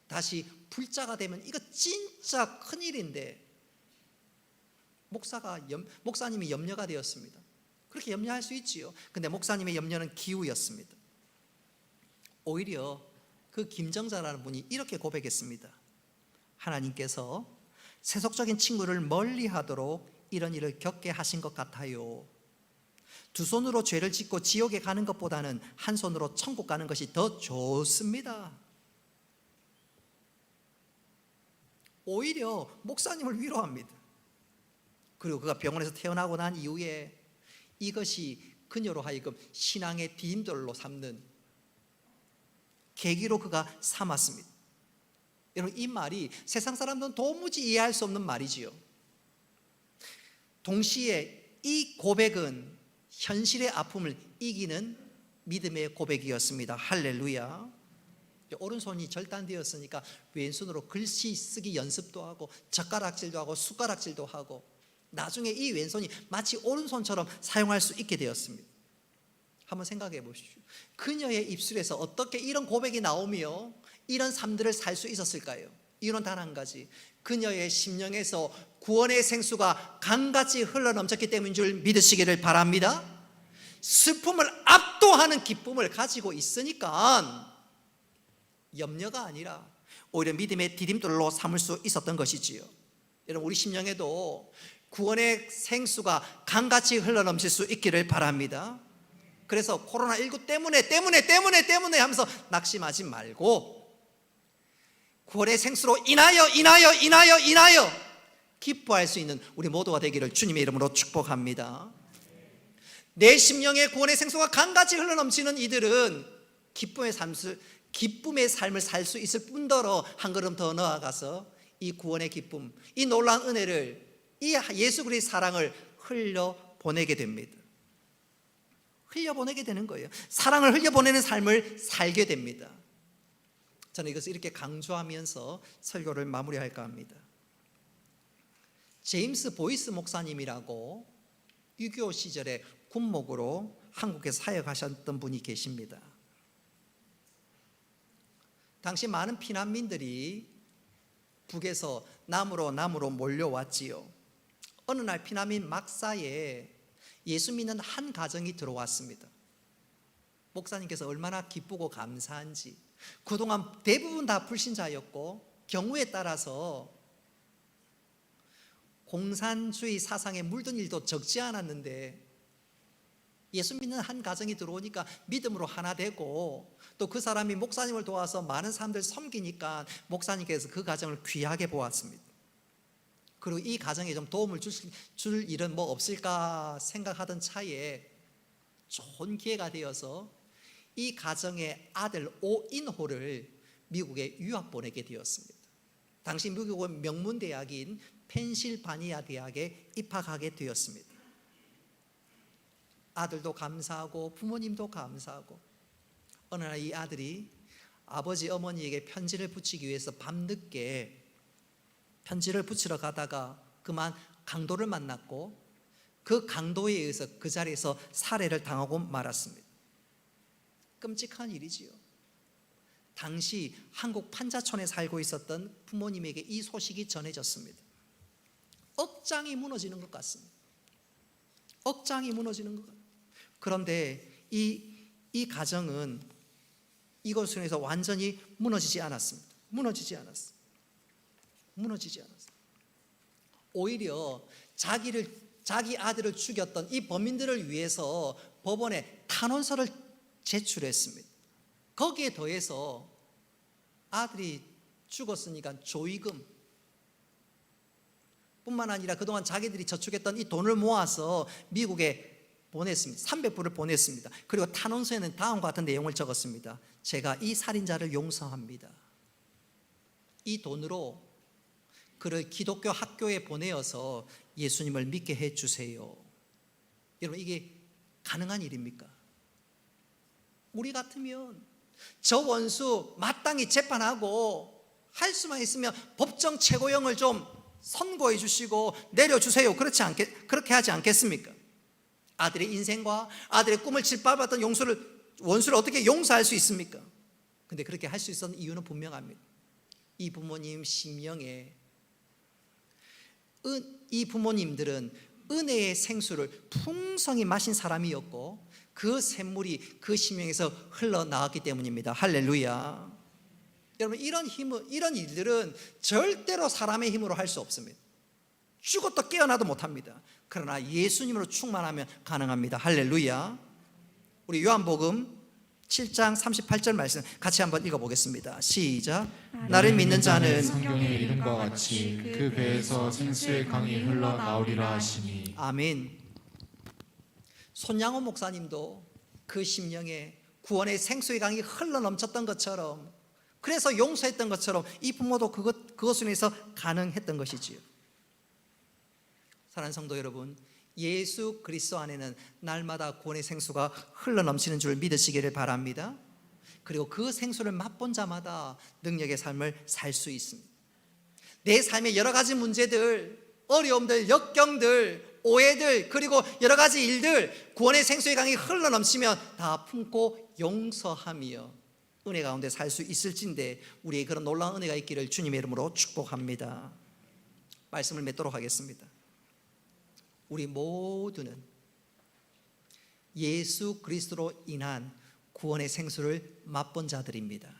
다시 불자가 되면 이거 진짜 큰일인데 목사님이 염려가 되었습니다. 그렇게 염려할 수 있지요. 근데 목사님의 염려는 기우였습니다. 오히려 그 김정자라는 분이 이렇게 고백했습니다. 하나님께서 세속적인 친구를 멀리하도록 이런 일을 겪게 하신 것 같아요. 두 손으로 죄를 짓고 지옥에 가는 것보다는 한 손으로 천국 가는 것이 더 좋습니다. 오히려 목사님을 위로합니다. 그리고 그가 병원에서 태어나고 난 이후에 이것이 그녀로 하여금 신앙의 디딤돌로 삼는 계기로 그가 삼았습니다. 여러분, 이 말이 세상 사람들은 도무지 이해할 수 없는 말이지요. 동시에 이 고백은 현실의 아픔을 이기는 믿음의 고백이었습니다. 할렐루야. 오른손이 절단되었으니까 왼손으로 글씨 쓰기 연습도 하고 젓가락질도 하고 숟가락질도 하고 나중에 이 왼손이 마치 오른손처럼 사용할 수 있게 되었습니다. 한번 생각해 보십시오. 그녀의 입술에서 어떻게 이런 고백이 나오며 이런 삶들을 살 수 있었을까요? 이유는 단 한 가지, 그녀의 심령에서 구원의 생수가 강같이 흘러넘쳤기 때문인 줄 믿으시기를 바랍니다. 슬픔을 압도하는 기쁨을 가지고 있으니까 염려가 아니라 오히려 믿음의 디딤돌로 삼을 수 있었던 것이지요. 여러분, 우리 심령에도 구원의 생수가 강같이 흘러넘칠 수 있기를 바랍니다. 그래서 코로나19 때문에 하면서 낙심하지 말고 구원의 생수로 인하여 기뻐할 수 있는 우리 모두가 되기를 주님의 이름으로 축복합니다. 내 심령에 구원의 생수가 강같이 흘러넘치는 이들은 기쁨의 삶을 살 수 있을 뿐더러 한 걸음 더 나아가서 이 구원의 기쁨, 이 놀라운 은혜를, 이 예수 그리스도의 사랑을 흘려보내게 됩니다. 흘려보내게 되는 거예요. 사랑을 흘려보내는 삶을 살게 됩니다. 저는 이것을 이렇게 강조하면서 설교를 마무리할까 합니다. 제임스 보이스 목사님이라고 6.25 시절에 군목으로 한국에 사역하셨던 분이 계십니다. 당시 많은 피난민들이 북에서 남으로 몰려왔지요. 어느 날 피난민 막사에 예수 믿는 한 가정이 들어왔습니다. 목사님께서 얼마나 기쁘고 감사한지, 그동안 대부분 다 불신자였고 경우에 따라서 공산주의 사상에 물든 일도 적지 않았는데 예수 믿는 한 가정이 들어오니까 믿음으로 하나 되고 또 그 사람이 목사님을 도와서 많은 사람들 섬기니까 목사님께서 그 가정을 귀하게 보았습니다. 그리고 이 가정에 좀 도움을 줄 일은 뭐 없을까 생각하던 차에 좋은 기회가 되어서 이 가정의 아들 오인호를 미국에 유학 보내게 되었습니다. 당시 미국의 명문대학인 펜실바니아 대학에 입학하게 되었습니다. 아들도 감사하고 부모님도 감사하고 어느 날 이 아들이 아버지 어머니에게 편지를 붙이기 위해서 밤늦게 편지를 붙이러 가다가 그만 강도를 만났고 그 강도에 의해서 그 자리에서 살해를 당하고 말았습니다. 끔찍한 일이지요. 당시 한국 판자촌에 살고 있었던 부모님에게 이 소식이 전해졌습니다. 억장이 무너지는 것 같습니다. 억장이 무너지는 것 같습니다. 그런데 이 가정은 이것으로 해서 완전히 무너지지 않았습니다. 무너지지 않았습니다. 오히려 자기 아들을 죽였던 이 범인들을 위해서 법원에 탄원서를 제출했습니다. 거기에 더해서 아들이 죽었으니까 조의금 뿐만 아니라 그동안 자기들이 저축했던 이 돈을 모아서 미국에 보냈습니다. 300불을 보냈습니다. 그리고 탄원서에는 다음과 같은 내용을 적었습니다. 제가 이 살인자를 용서합니다. 이 돈으로 그를 기독교 학교에 보내어서 예수님을 믿게 해주세요. 여러분, 이게 가능한 일입니까? 우리 같으면 저 원수 마땅히 재판하고 할 수만 있으면 법정 최고형을 좀 선고해 주시고 내려주세요. 그렇게 하지 않겠습니까? 아들의 인생과 아들의 꿈을 짓밟았던 원수를 어떻게 용서할 수 있습니까? 근데 그렇게 할 수 있었던 이유는 분명합니다. 이 부모님 심령에 이 부모님들은 은혜의 생수를 풍성히 마신 사람이었고 그 샘물이 그 심령에서 흘러나왔기 때문입니다. 할렐루야. 여러분, 이런 일들은 절대로 사람의 힘으로 할 수 없습니다. 죽어도 깨어나도 못합니다. 그러나 예수님으로 충만하면 가능합니다. 할렐루야. 우리 요한복음 7장 38절 말씀 같이 한번 읽어보겠습니다. 시작. 나를 믿는 자는 성경의 이름과 같이 그 배에서 생수의 강이 흘러나오리라 하시니. 아멘. 손양호 목사님도 그 심령에 구원의 생수의 강이 흘러넘쳤던 것처럼, 그래서 용서했던 것처럼 이 부모도 그것으로 인해서 가능했던 것이지요. 사랑하는 성도 여러분, 예수 그리스도 안에는 날마다 구원의 생수가 흘러넘치는 줄 믿으시기를 바랍니다. 그리고 그 생수를 맛본 자마다 능력의 삶을 살 수 있습니다. 내 삶의 여러 가지 문제들, 어려움들, 역경들, 오해들, 그리고 여러 가지 일들, 구원의 생수의 강이 흘러넘치면 다 품고 용서하며 은혜 가운데 살 수 있을진데 우리의 그런 놀라운 은혜가 있기를 주님의 이름으로 축복합니다. 말씀을 맺도록 하겠습니다. 우리 모두는 예수 그리스도로 인한 구원의 생수를 맛본 자들입니다.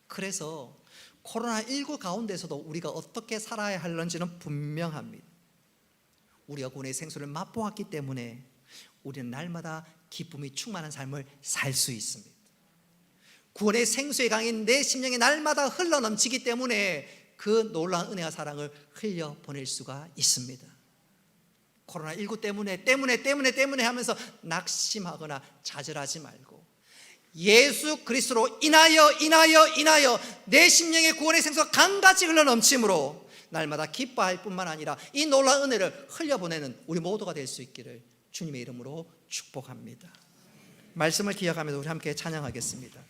그래서 코로나19 가운데서도 우리가 어떻게 살아야 할는지는 분명합니다. 우리가 구원의 생수를 맛보았기 때문에 우리는 날마다 기쁨이 충만한 삶을 살 수 있습니다. 구원의 생수의 강인 내 심령에 날마다 흘러넘치기 때문에 그 놀라운 은혜와 사랑을 흘려보낼 수가 있습니다. 코로나19 때문에 하면서 낙심하거나 좌절하지 말고 예수 그리스도로 인하여 내 심령의 구원의 생수가 강같이 흘러넘침으로 날마다 기뻐할 뿐만 아니라 이 놀라운 은혜를 흘려보내는 우리 모두가 될 수 있기를 주님의 이름으로 축복합니다. 말씀을 기억하면서 우리 함께 찬양하겠습니다.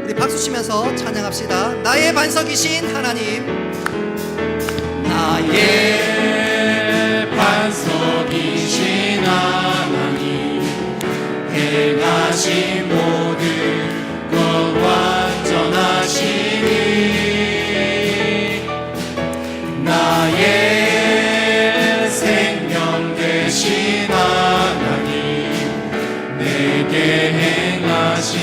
우리 박수 치면서 찬양합시다. 나의 반석이신 하나님, 나의 반석이신 하나님, 행하신 모든 것 완전하시니, 나의 생명 되신 하나님, 내게 행하신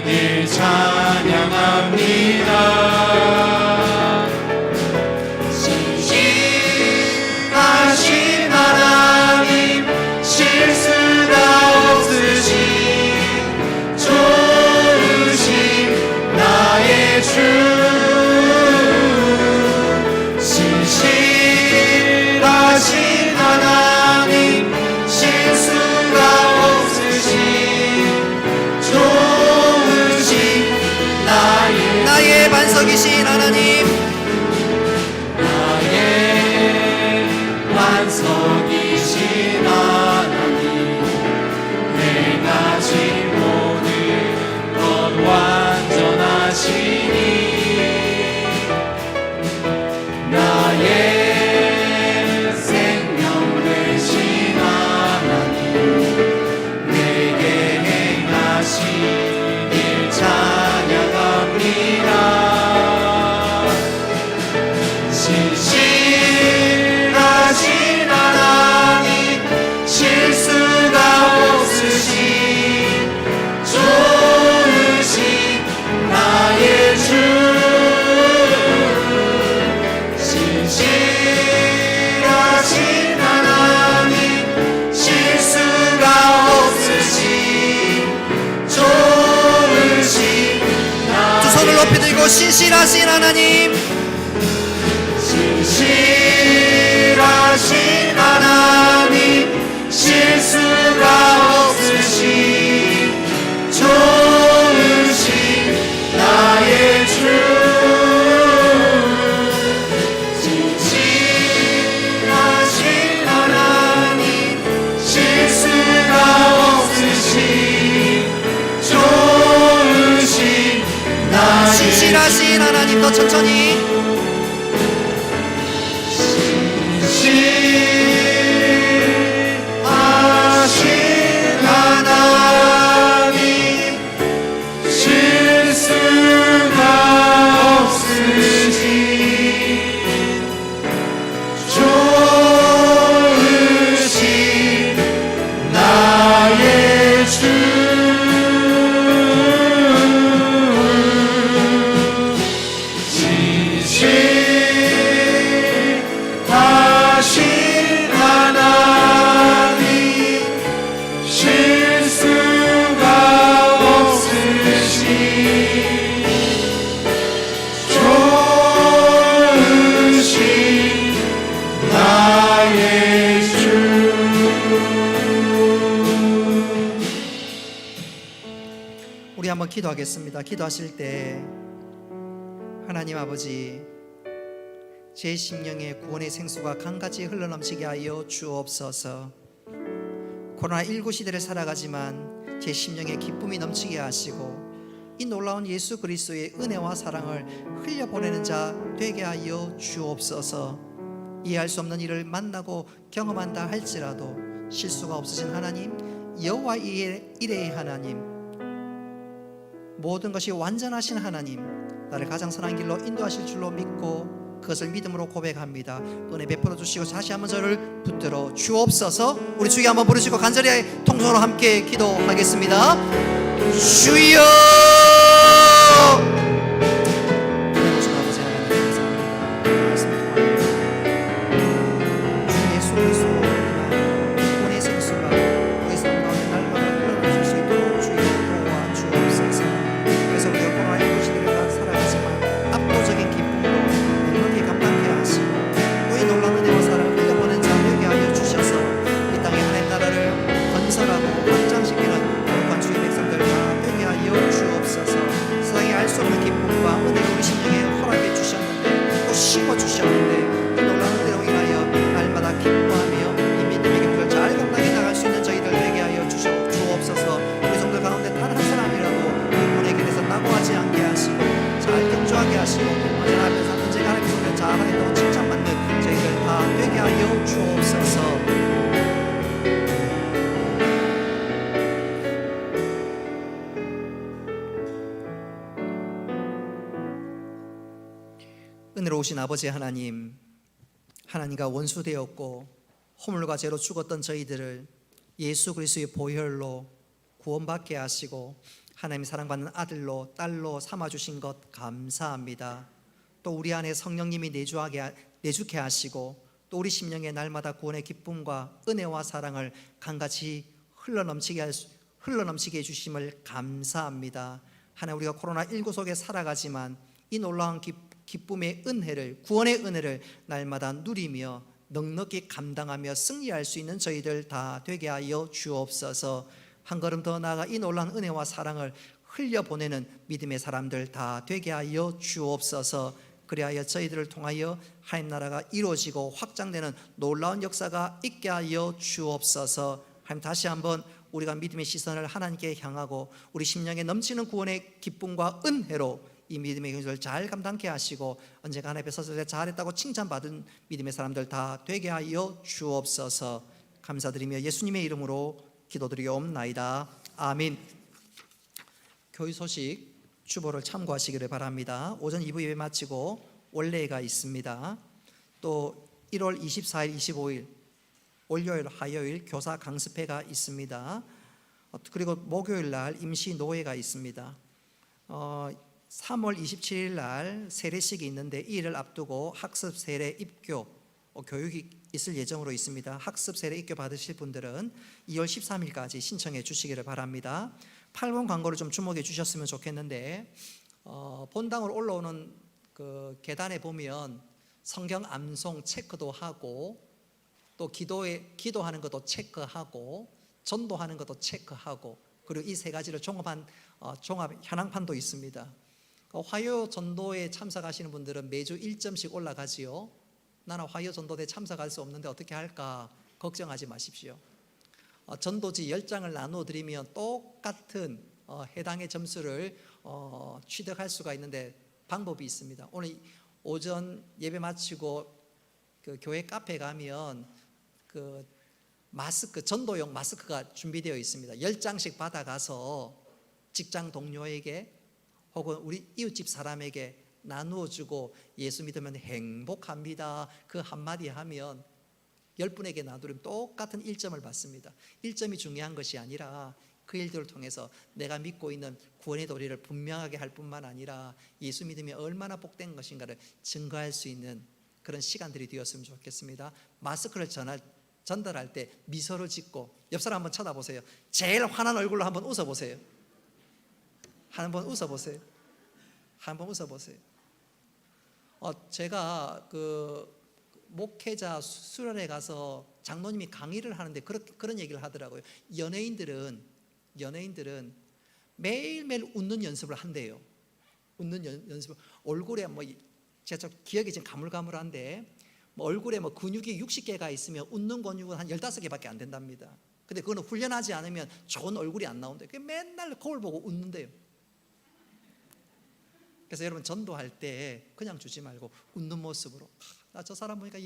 일 찬양합니다. 신실하신 하나님, 실수가 없으신 좋으신 나의 주, 신실하신 하나님, 실수가 없으신 좋으신 그리고 신실하신 하나님, 신실하신 하나님, 실수가 없으신 좋으신 나의 주. 신실하신 하나님, 실수가 없으신 좋으신 나의 주. 신실하신 하나님, 더 천천히. 신실하신 하나님, 실수가 없으신 좋으신 나의 주. 신실하신 하나님, 실수가 없으신 좋으신 나의 주. 우리 한번 기도하겠습니다. 기도하실 때 하나님 아버지, 제 심령에 구원의 생수가 강같이 흘러넘치게 하여 주옵소서. 코로나19 시대를 살아가지만 제 심령에 기쁨이 넘치게 하시고 이 놀라운 예수 그리스도의 은혜와 사랑을 흘려보내는 자 되게 하여 주옵소서. 이해할 수 없는 일을 만나고 경험한다 할지라도 실수가 없으신 하나님, 여호와 이레의 하나님, 모든 것이 완전하신 하나님, 나를 가장 선한 길로 인도하실 줄로 믿고 그것을 믿음으로 고백합니다. 은혜 베풀어 주시고 다시 한번 저를 붙들어 주옵소서. 우리 주여 한번 부르시고 간절히 통성으로 함께 기도하겠습니다. 주여! 주님 아버지 하나님 감사합니다. 말씀 통하여 주 예수 그리스도로 인한 구원의 생수가 우리 삶 가운데 날마다 흘러넘칠 수 있도록 주여 도와 주옵소서. 그래서 우리가 코로나19 시대를 살아가지만 압도적인 기쁨으로 넉넉히 감당케 하시고 또 이 놀라운 은혜와 사랑을 흘려보낸 자 되게 하여 주셔서 이 땅의 하나님 나라를 건설하고 확장시키는 거룩한 주의 백성들 다 되게 하여 주옵소서. 세상에 알 수 없는 기쁨과 은혜를 우리 심령에 허락해 주셨는데 또 심어 주셨는데 이 놀라운 은혜로 인하여 날마다 기뻐하며 이 믿음의 길을 잘 감당해 나갈 수 있는 저희들 되게 하여 주옵소서. 우리 성도 가운데 단 한 사람이라도 구원의 길에서 낙오하지 않게 하시고 잘 경주하게 하시고 언제나 앞에서 언제가 하나님의 손을 잘하였다고 칭찬받는 저희들 다 되게 하여 주옵소서. 은혜로우신 아버지 하나님, 하나님과 원수되었고 허물과 죄로 죽었던 저희들을 예수 그리스도의 보혈로 구원받게 하시고 하나님의 사랑받는 아들로 딸로 삼아주신 것 감사합니다. 또 우리 안에 성령님이 내주케 하시고 또 우리 심령에 날마다 구원의 기쁨과 은혜와 사랑을 강같이 흘러넘치게 해주심을 감사합니다. 하나님, 우리가 코로나19 속에 살아가지만 이 놀라운 기쁨의 은혜를, 구원의 은혜를 날마다 누리며 넉넉히 감당하며 승리할 수 있는 저희들 다 되게 하여 주옵소서. 한 걸음 더 나아가 이 놀라운 은혜와 사랑을 흘려보내는 믿음의 사람들 다 되게 하여 주옵소서. 그리하여 저희들을 통하여 하나님 나라가 이루어지고 확장되는 놀라운 역사가 있게 하여 주옵소서. 하나님, 다시 한번 우리가 믿음의 시선을 하나님께 향하고 우리 심령에 넘치는 구원의 기쁨과 은혜로 이 믿음의 것을 잘 감당케 하시고 언제가 하나님 앞에 섰을 때 잘했다고 칭찬받은 믿음의 사람들 다 되게 하여 주옵소서. 감사드리며 예수님의 이름으로 기도드리옵나이다. 아멘. 교회 소식 주보를 참고하시기를 바랍니다. 오전 2부 예배 마치고 원래가 있습니다. 또 1월 24일, 25일 월요일, 화요일 교사 강습회가 있습니다. 그리고 목요일 날 임시 노회가 있습니다. 3월 27일 날 세례식이 있는데 이 일을 앞두고 학습 세례 입교 교육이 있을 예정으로 있습니다. 학습 세례 입교 받으실 분들은 2월 13일까지 신청해 주시기를 바랍니다. 8번 광고를 좀 주목해 주셨으면 좋겠는데 본당으로 올라오는 그 계단에 보면 성경 암송 체크도 하고 또 기도하는 것도 체크하고 전도하는 것도 체크하고 그리고 이 세 가지를 종합한 종합 현황판도 있습니다. 화요 전도에 참석하시는 분들은 매주 1점씩 올라가지요. 나는 화요 전도대에 참석할 수 없는데 어떻게 할까 걱정하지 마십시오. 전도지 10장을 나누어 드리면 똑같은 해당의 점수를 취득할 수가 있는데 방법이 있습니다. 오늘 오전 예배 마치고 그 교회 카페 가면 그 마스크, 전도용 마스크가 준비되어 있습니다. 10장씩 받아가서 직장 동료에게 혹은 우리 이웃집 사람에게 나누어 주고 예수 믿으면 행복합니다 그 한마디 하면 10분에게 나누면 똑같은 1점을 받습니다. 1점이 중요한 것이 아니라 그 일들을 통해서 내가 믿고 있는 구원의 도리를 분명하게 할 뿐만 아니라 예수 믿음이 얼마나 복된 것인가를 증거할 수 있는 그런 시간들이 되었으면 좋겠습니다. 마스크를 전달할 때 미소를 짓고 옆 사람 한번 쳐다보세요. 제일 환한 얼굴로 한번 웃어보세요. 한번 웃어보세요. 한번 웃어보세요. 제가 그 목회자 수련회 가서 장로님이 강의를 하는데 그런 얘기를 하더라고요. 연예인들은 매일매일 웃는 연습을 한대요. 웃는 연습을 얼굴에 제가 기억이 지금 가물가물한데 얼굴에 근육이 60개가 있으면 웃는 근육은 한 15개밖에 안 된답니다. 근데 그거는 훈련하지 않으면 좋은 얼굴이 안 나온대요. 맨날 거울 보고 웃는데요. 그래서 여러분 전도할 때 그냥 주지 말고 웃는 모습으로 나 저 사람 보니까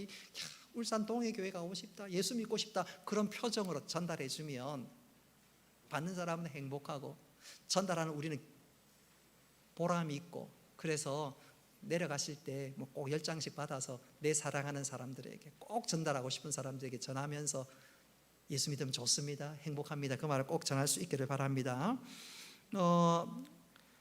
울산 동해교회 가고 싶다, 예수 믿고 싶다 그런 표정으로 전달해 주면 받는 사람은 행복하고 전달하는 우리는 보람이 있고 그래서 내려가실 때 꼭 10장씩 받아서 내 사랑하는 사람들에게 꼭 전달하고 싶은 사람들에게 전하면서 예수 믿으면 좋습니다, 행복합니다 그 말을 꼭 전할 수 있기를 바랍니다.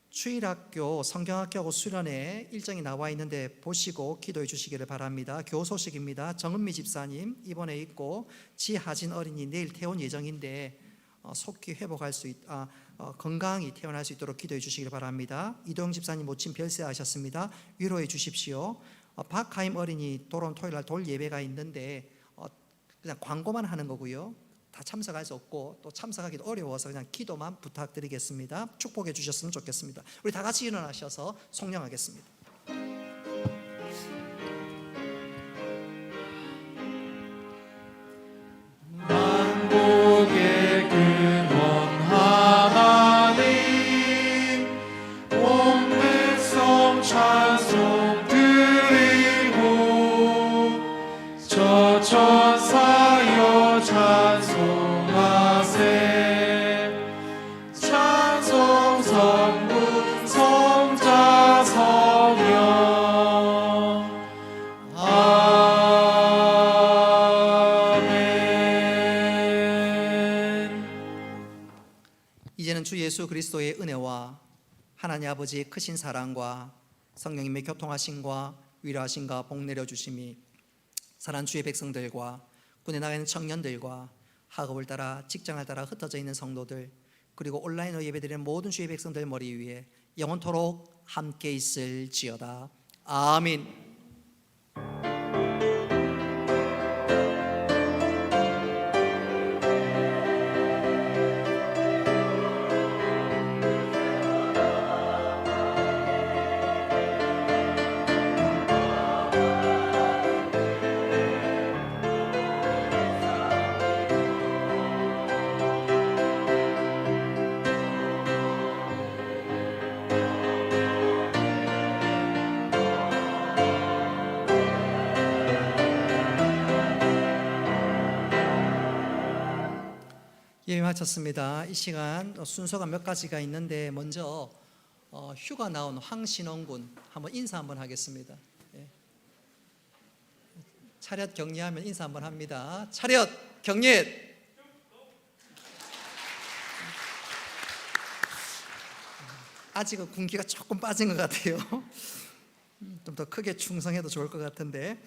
추일학교, 성경학교하고 수련회 일정이 나와 있는데 보시고 기도해 주시기를 바랍니다. 교소식입니다. 정은미 집사님 입원해 있고 지하진 어린이 내일 퇴원 예정인데 속히 회복할 수 건강히 퇴원할 수 있도록 기도해 주시기를 바랍니다. 이도영 집사님 모친 별세하셨습니다. 위로해 주십시오. 박하임 어린이 돌아온 토요일 날 돌 예배가 있는데 그냥 광고만 하는 거고요. 다 참석할 수 없고 또 참석하기도 어려워서 그냥 기도만 부탁드리겠습니다. 축복해 주셨으면 좋겠습니다. 우리 다 같이 일어나셔서 송령하겠습니다. 만국의 근원 하나님 온 백성 찬송 드리고 저 천사여 찬송하세 찬송 성부 성자 성령 아멘. 이제는 주 예수 그리스도의 은혜와 하나님 아버지의 크신 사랑과 성령님의 교통하심과 위로하심과 복 내려주심이 사랑하는 주의 백성들과 군에 나가 있는 청년들과 학업을 따라 직장을 따라 흩어져 있는 성도들 그리고 온라인으로 예배드리는 모든 주의 백성들 머리 위에 영원토록 함께 있을지어다. 아멘. 예배 마쳤습니다. 이 시간 순서가 몇 가지가 있는데 먼저 휴가 나온 황신홍 군 한번 인사 한번 하겠습니다. 예. 차렷 격리하면 인사 한번 합니다. 차렷 격리. 아직은 군기가 조금 빠진 것 같아요. 좀 더 크게 충성해도 좋을 것 같은데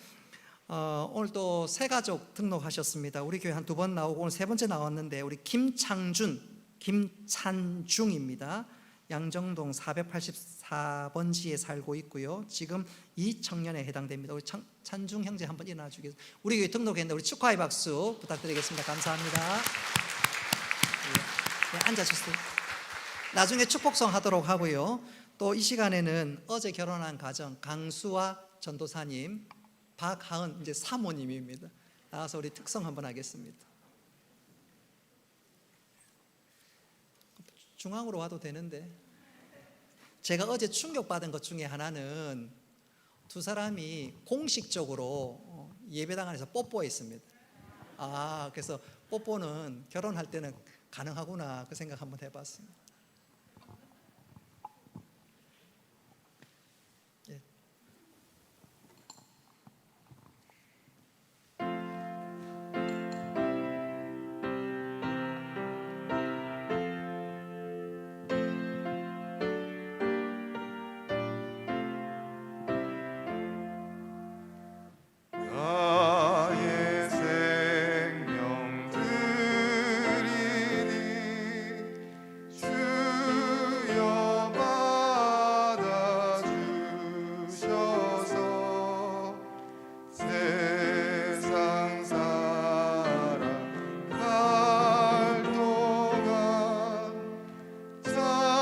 오늘 또 새 가족 등록하셨습니다. 우리 교회 한 2번 나오고 오늘 3번째 나왔는데 우리 김찬중입니다. 양정동 484번지에 살고 있고요. 지금 2청년에 해당됩니다. 우리 찬중 형제 한번 일어나 주겠습니다. 우리 교회 등록했는데 우리 축하의 박수 부탁드리겠습니다. 감사합니다. 네, 앉아주세요. 나중에 축복성 하도록 하고요. 또 이 시간에는 어제 결혼한 가정 강수와 전도사님, 박하은 이제 사모님입니다. 나와서 우리 특성 한번 하겠습니다. 중앙으로 와도 되는데, 제가 어제 충격받은 것 중에 하나는 두 사람이 공식적으로 예배당 안에서 뽀뽀했습니다. 그래서 뽀뽀는 결혼할 때는 가능하구나 그 생각 한번 해봤습니다. 예. 나의 생명 드리니 주여 받아주셔서 세상 살아갈 동안 찬송하게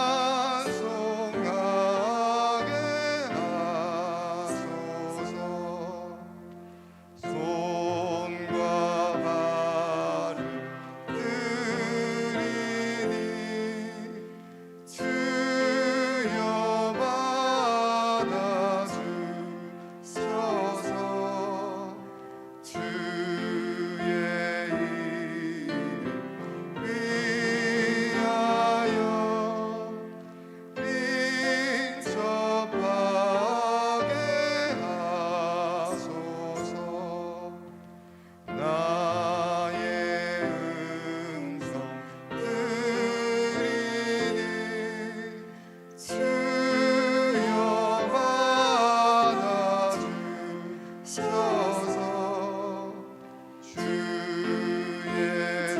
하소서. 손과 발을 들이니 주여 받아주셔서 주의 이름 위하여 민첩하게 하소서. 나의 음성 들이니 주여 받아주셔서 주의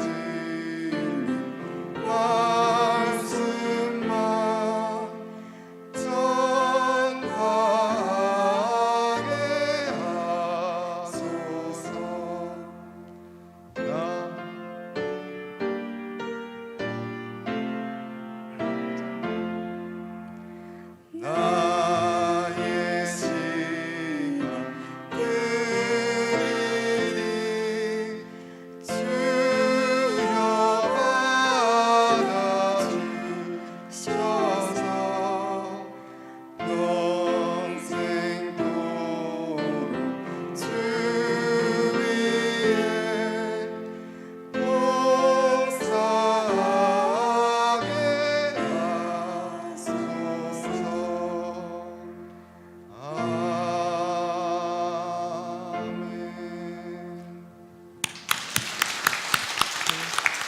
진리 말씀만 전하게 하소서. 나의 시간 드리니 주여 받아주셔서 평생도록 주 위에 봉사하게 하소서. 아멘.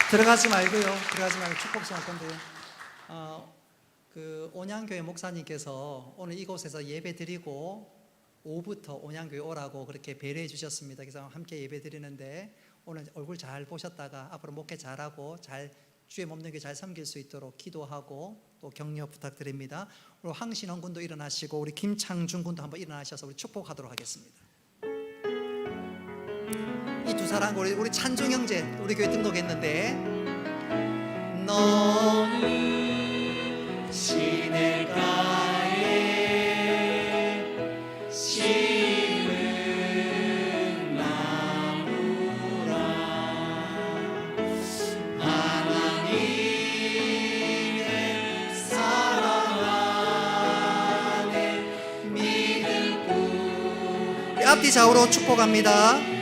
들어가지 말고 축복성 할 건데요. 그 온양교회 목사님께서 오늘 이곳에서 예배 드리고 오후부터 온양교회 오라고 그렇게 배려해 주셨습니다. 그래서 함께 예배 드리는데 오늘 얼굴 잘 보셨다가 앞으로 목회 잘하고 잘 주의 몸되게 잘 섬길 수 있도록 기도하고 또 격려 부탁드립니다. 우리 황신원 군도 일어나시고 우리 김창준 군도 한번 일어나셔서 우리 축복하도록 하겠습니다. 이 두 사람 우리 찬중 형제 우리 교회 등록했는데 너는 시냇가에 심은 나무라 하나님의 사랑 안에 믿을 뿐. 앞뒤 좌우로 축복합니다.